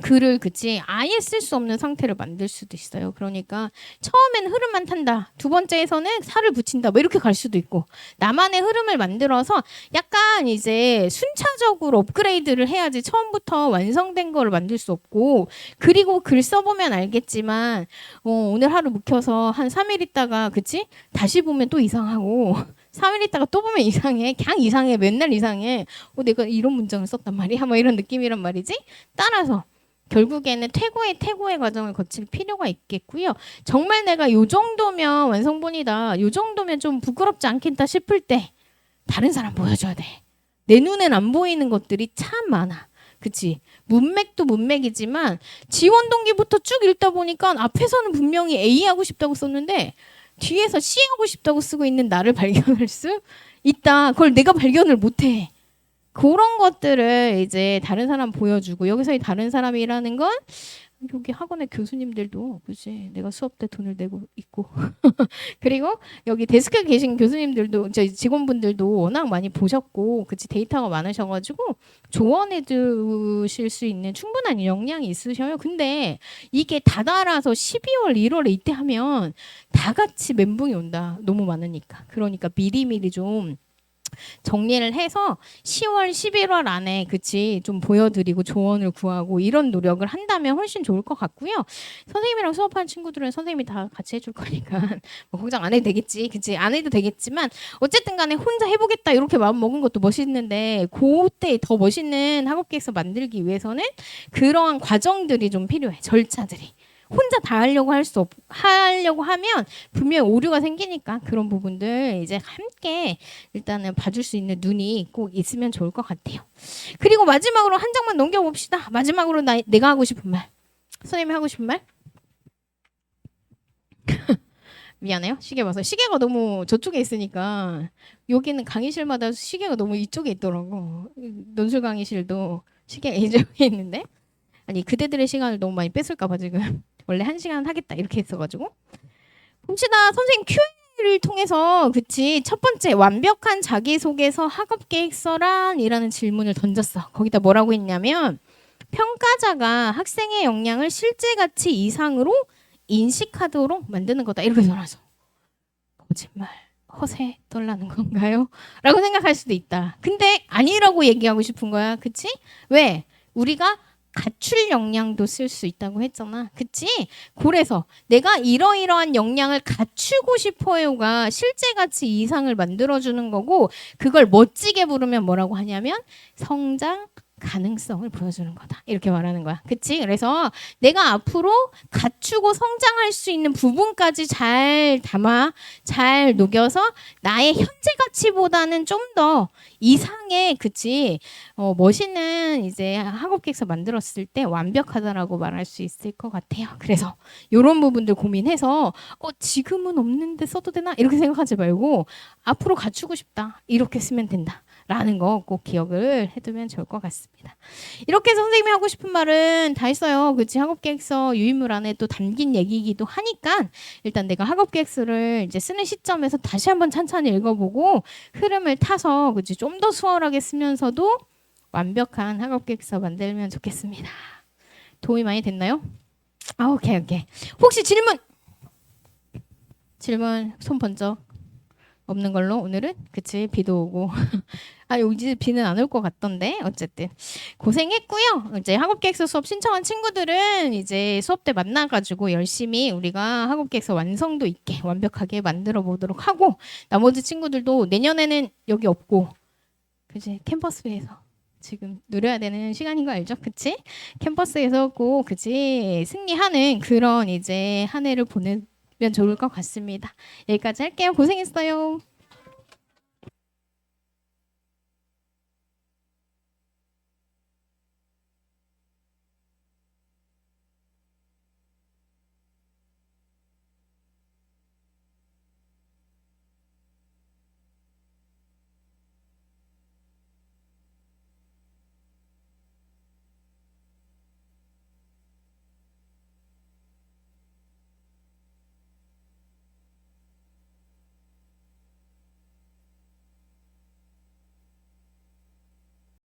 글을 그치 아예 쓸 수 없는 상태를 만들 수도 있어요. 그러니까 처음엔 흐름만 탄다. 두 번째에서는 살을 붙인다. 뭐 이렇게 갈 수도 있고 나만의 흐름을 만들어서 약간 이제 순차적으로 업그레이드를 해야지 처음부터 완성된 거를 만들 수 없고 그리고 글 써보면 알겠지만 오늘 하루 묵혀서 한 3일 있다가 그치 다시 보면 또 이상하고 3일 있다가 또 보면 이상해. 그냥 이상해. 맨날 이상해. 내가 이런 문장을 썼단 말이야. 뭐 이런 느낌이란 말이지. 따라서 결국에는 태고의 과정을 거칠 필요가 있겠고요. 정말 내가 요 정도면 완성본이다. 요 정도면 좀 부끄럽지 않겠다 싶을 때 다른 사람 보여줘야 돼. 내 눈엔 안 보이는 것들이 참 많아. 그치? 문맥도 문맥이지만 지원 동기부터 쭉 읽다 보니까 앞에서는 분명히 A 하고 싶다고 썼는데 뒤에서 C 하고 싶다고 쓰고 있는 나를 발견할 수 있다. 그걸 내가 발견을 못해. 그런 것들을 이제 다른 사람 보여주고 여기서 이 다른 사람이라는 건 여기 학원의 교수님들도 그치 내가 수업 때 돈을 내고 있고 그리고 여기 데스크에 계신 교수님들도 저희 직원분들도 워낙 많이 보셨고 그치 데이터가 많으셔가지고 조언해 주실 수 있는 충분한 역량이 있으셔요. 근데 이게 다달아서 12월 1월에 이때 하면 다 같이 멘붕이 온다. 너무 많으니까. 그러니까 미리미리 좀 정리를 해서 10월, 11월 안에 그치 좀 보여드리고 조언을 구하고 이런 노력을 한다면 훨씬 좋을 것 같고요. 선생님이랑 수업하는 친구들은 선생님이 다 같이 해줄 거니까 뭐 걱정 안 해도 되겠지. 그치 안 해도 되겠지만 어쨌든 간에 혼자 해보겠다 이렇게 마음 먹은 것도 멋있는데 그때 더 멋있는 학업 계획서 만들기 위해서는 그러한 과정들이 좀 필요해. 절차들이. 혼자 다 하려고 하면 분명히 오류가 생기니까 그런 부분들 이제 함께 일단은 봐줄 수 있는 눈이 꼭 있으면 좋을 것 같아요. 그리고 마지막으로 한 장만 넘겨봅시다. 마지막으로 내가 하고 싶은 말. 선생님이 하고 싶은 말? 미안해요. 시계 봐서. 시계가 너무 저쪽에 있으니까 여기는 강의실마다 시계가 너무 이쪽에 있더라고. 논술 강의실도 시계가 이쪽에 있는데 아니 그대들의 시간을 너무 많이 뺏을까 봐 지금 원래 1시간 하겠다 이렇게 했어가지고 봅시다. 선생님 Q&A를 통해서 그치 첫 번째 완벽한 자기소개서 학업계획서란 이라는 질문을 던졌어. 거기다 뭐라고 했냐면 평가자가 학생의 역량을 실제 가치 이상으로 인식하도록 만드는 거다 이렇게 전화서 거짓말 허세 떨라는 건가요? 라고 생각할 수도 있다. 근데 아니라고 얘기하고 싶은 거야. 그치? 왜? 우리가 갖출 역량도 쓸 수 있다고 했잖아. 그치? 그래서 내가 이러이러한 역량을 갖추고 싶어요가 실제 가치 이상을 만들어주는 거고 그걸 멋지게 부르면 뭐라고 하냐면 성장 가능성을 보여주는 거다. 이렇게 말하는 거야. 그치? 그래서 내가 앞으로 갖추고 성장할 수 있는 부분까지 잘 담아, 잘 녹여서 나의 현재 가치보다는 좀 더 이상의, 그치? 멋있는 이제 학업 계획서 만들었을 때 완벽하다라고 말할 수 있을 것 같아요. 그래서 이런 부분들 고민해서 지금은 없는데 써도 되나? 이렇게 생각하지 말고 앞으로 갖추고 싶다. 이렇게 쓰면 된다. 라는 거 꼭 기억을 해두면 좋을 것 같습니다. 이렇게 해서 선생님이 하고 싶은 말은 다 했어요. 그치? 학업계획서 유인물 안에 또 담긴 얘기이기도 하니까 일단 내가 학업계획서를 이제 쓰는 시점에서 다시 한번 찬찬히 읽어보고 흐름을 타서 그치? 좀 더 수월하게 쓰면서도 완벽한 학업계획서 만들면 좋겠습니다. 도움이 많이 됐나요? 오케이. 혹시 질문 손 번쩍. 없는 걸로 오늘은 그치 비도 오고 여기 비는 안 올 것 같던데 어쨌든 고생했고요. 이제 학업계획서 수업 신청한 친구들은 이제 수업 때 만나가지고 열심히 우리가 학업계획서 완성도 있게 완벽하게 만들어 보도록 하고 나머지 친구들도 내년에는 여기 없고 그치 캠퍼스에서 지금 누려야 되는 시간인 거 알죠? 그치? 캠퍼스에서 꼭 그치 승리하는 그런 이제 한 해를 보내면 좋을 것 같습니다. 여기까지 할게요. 고생했어요.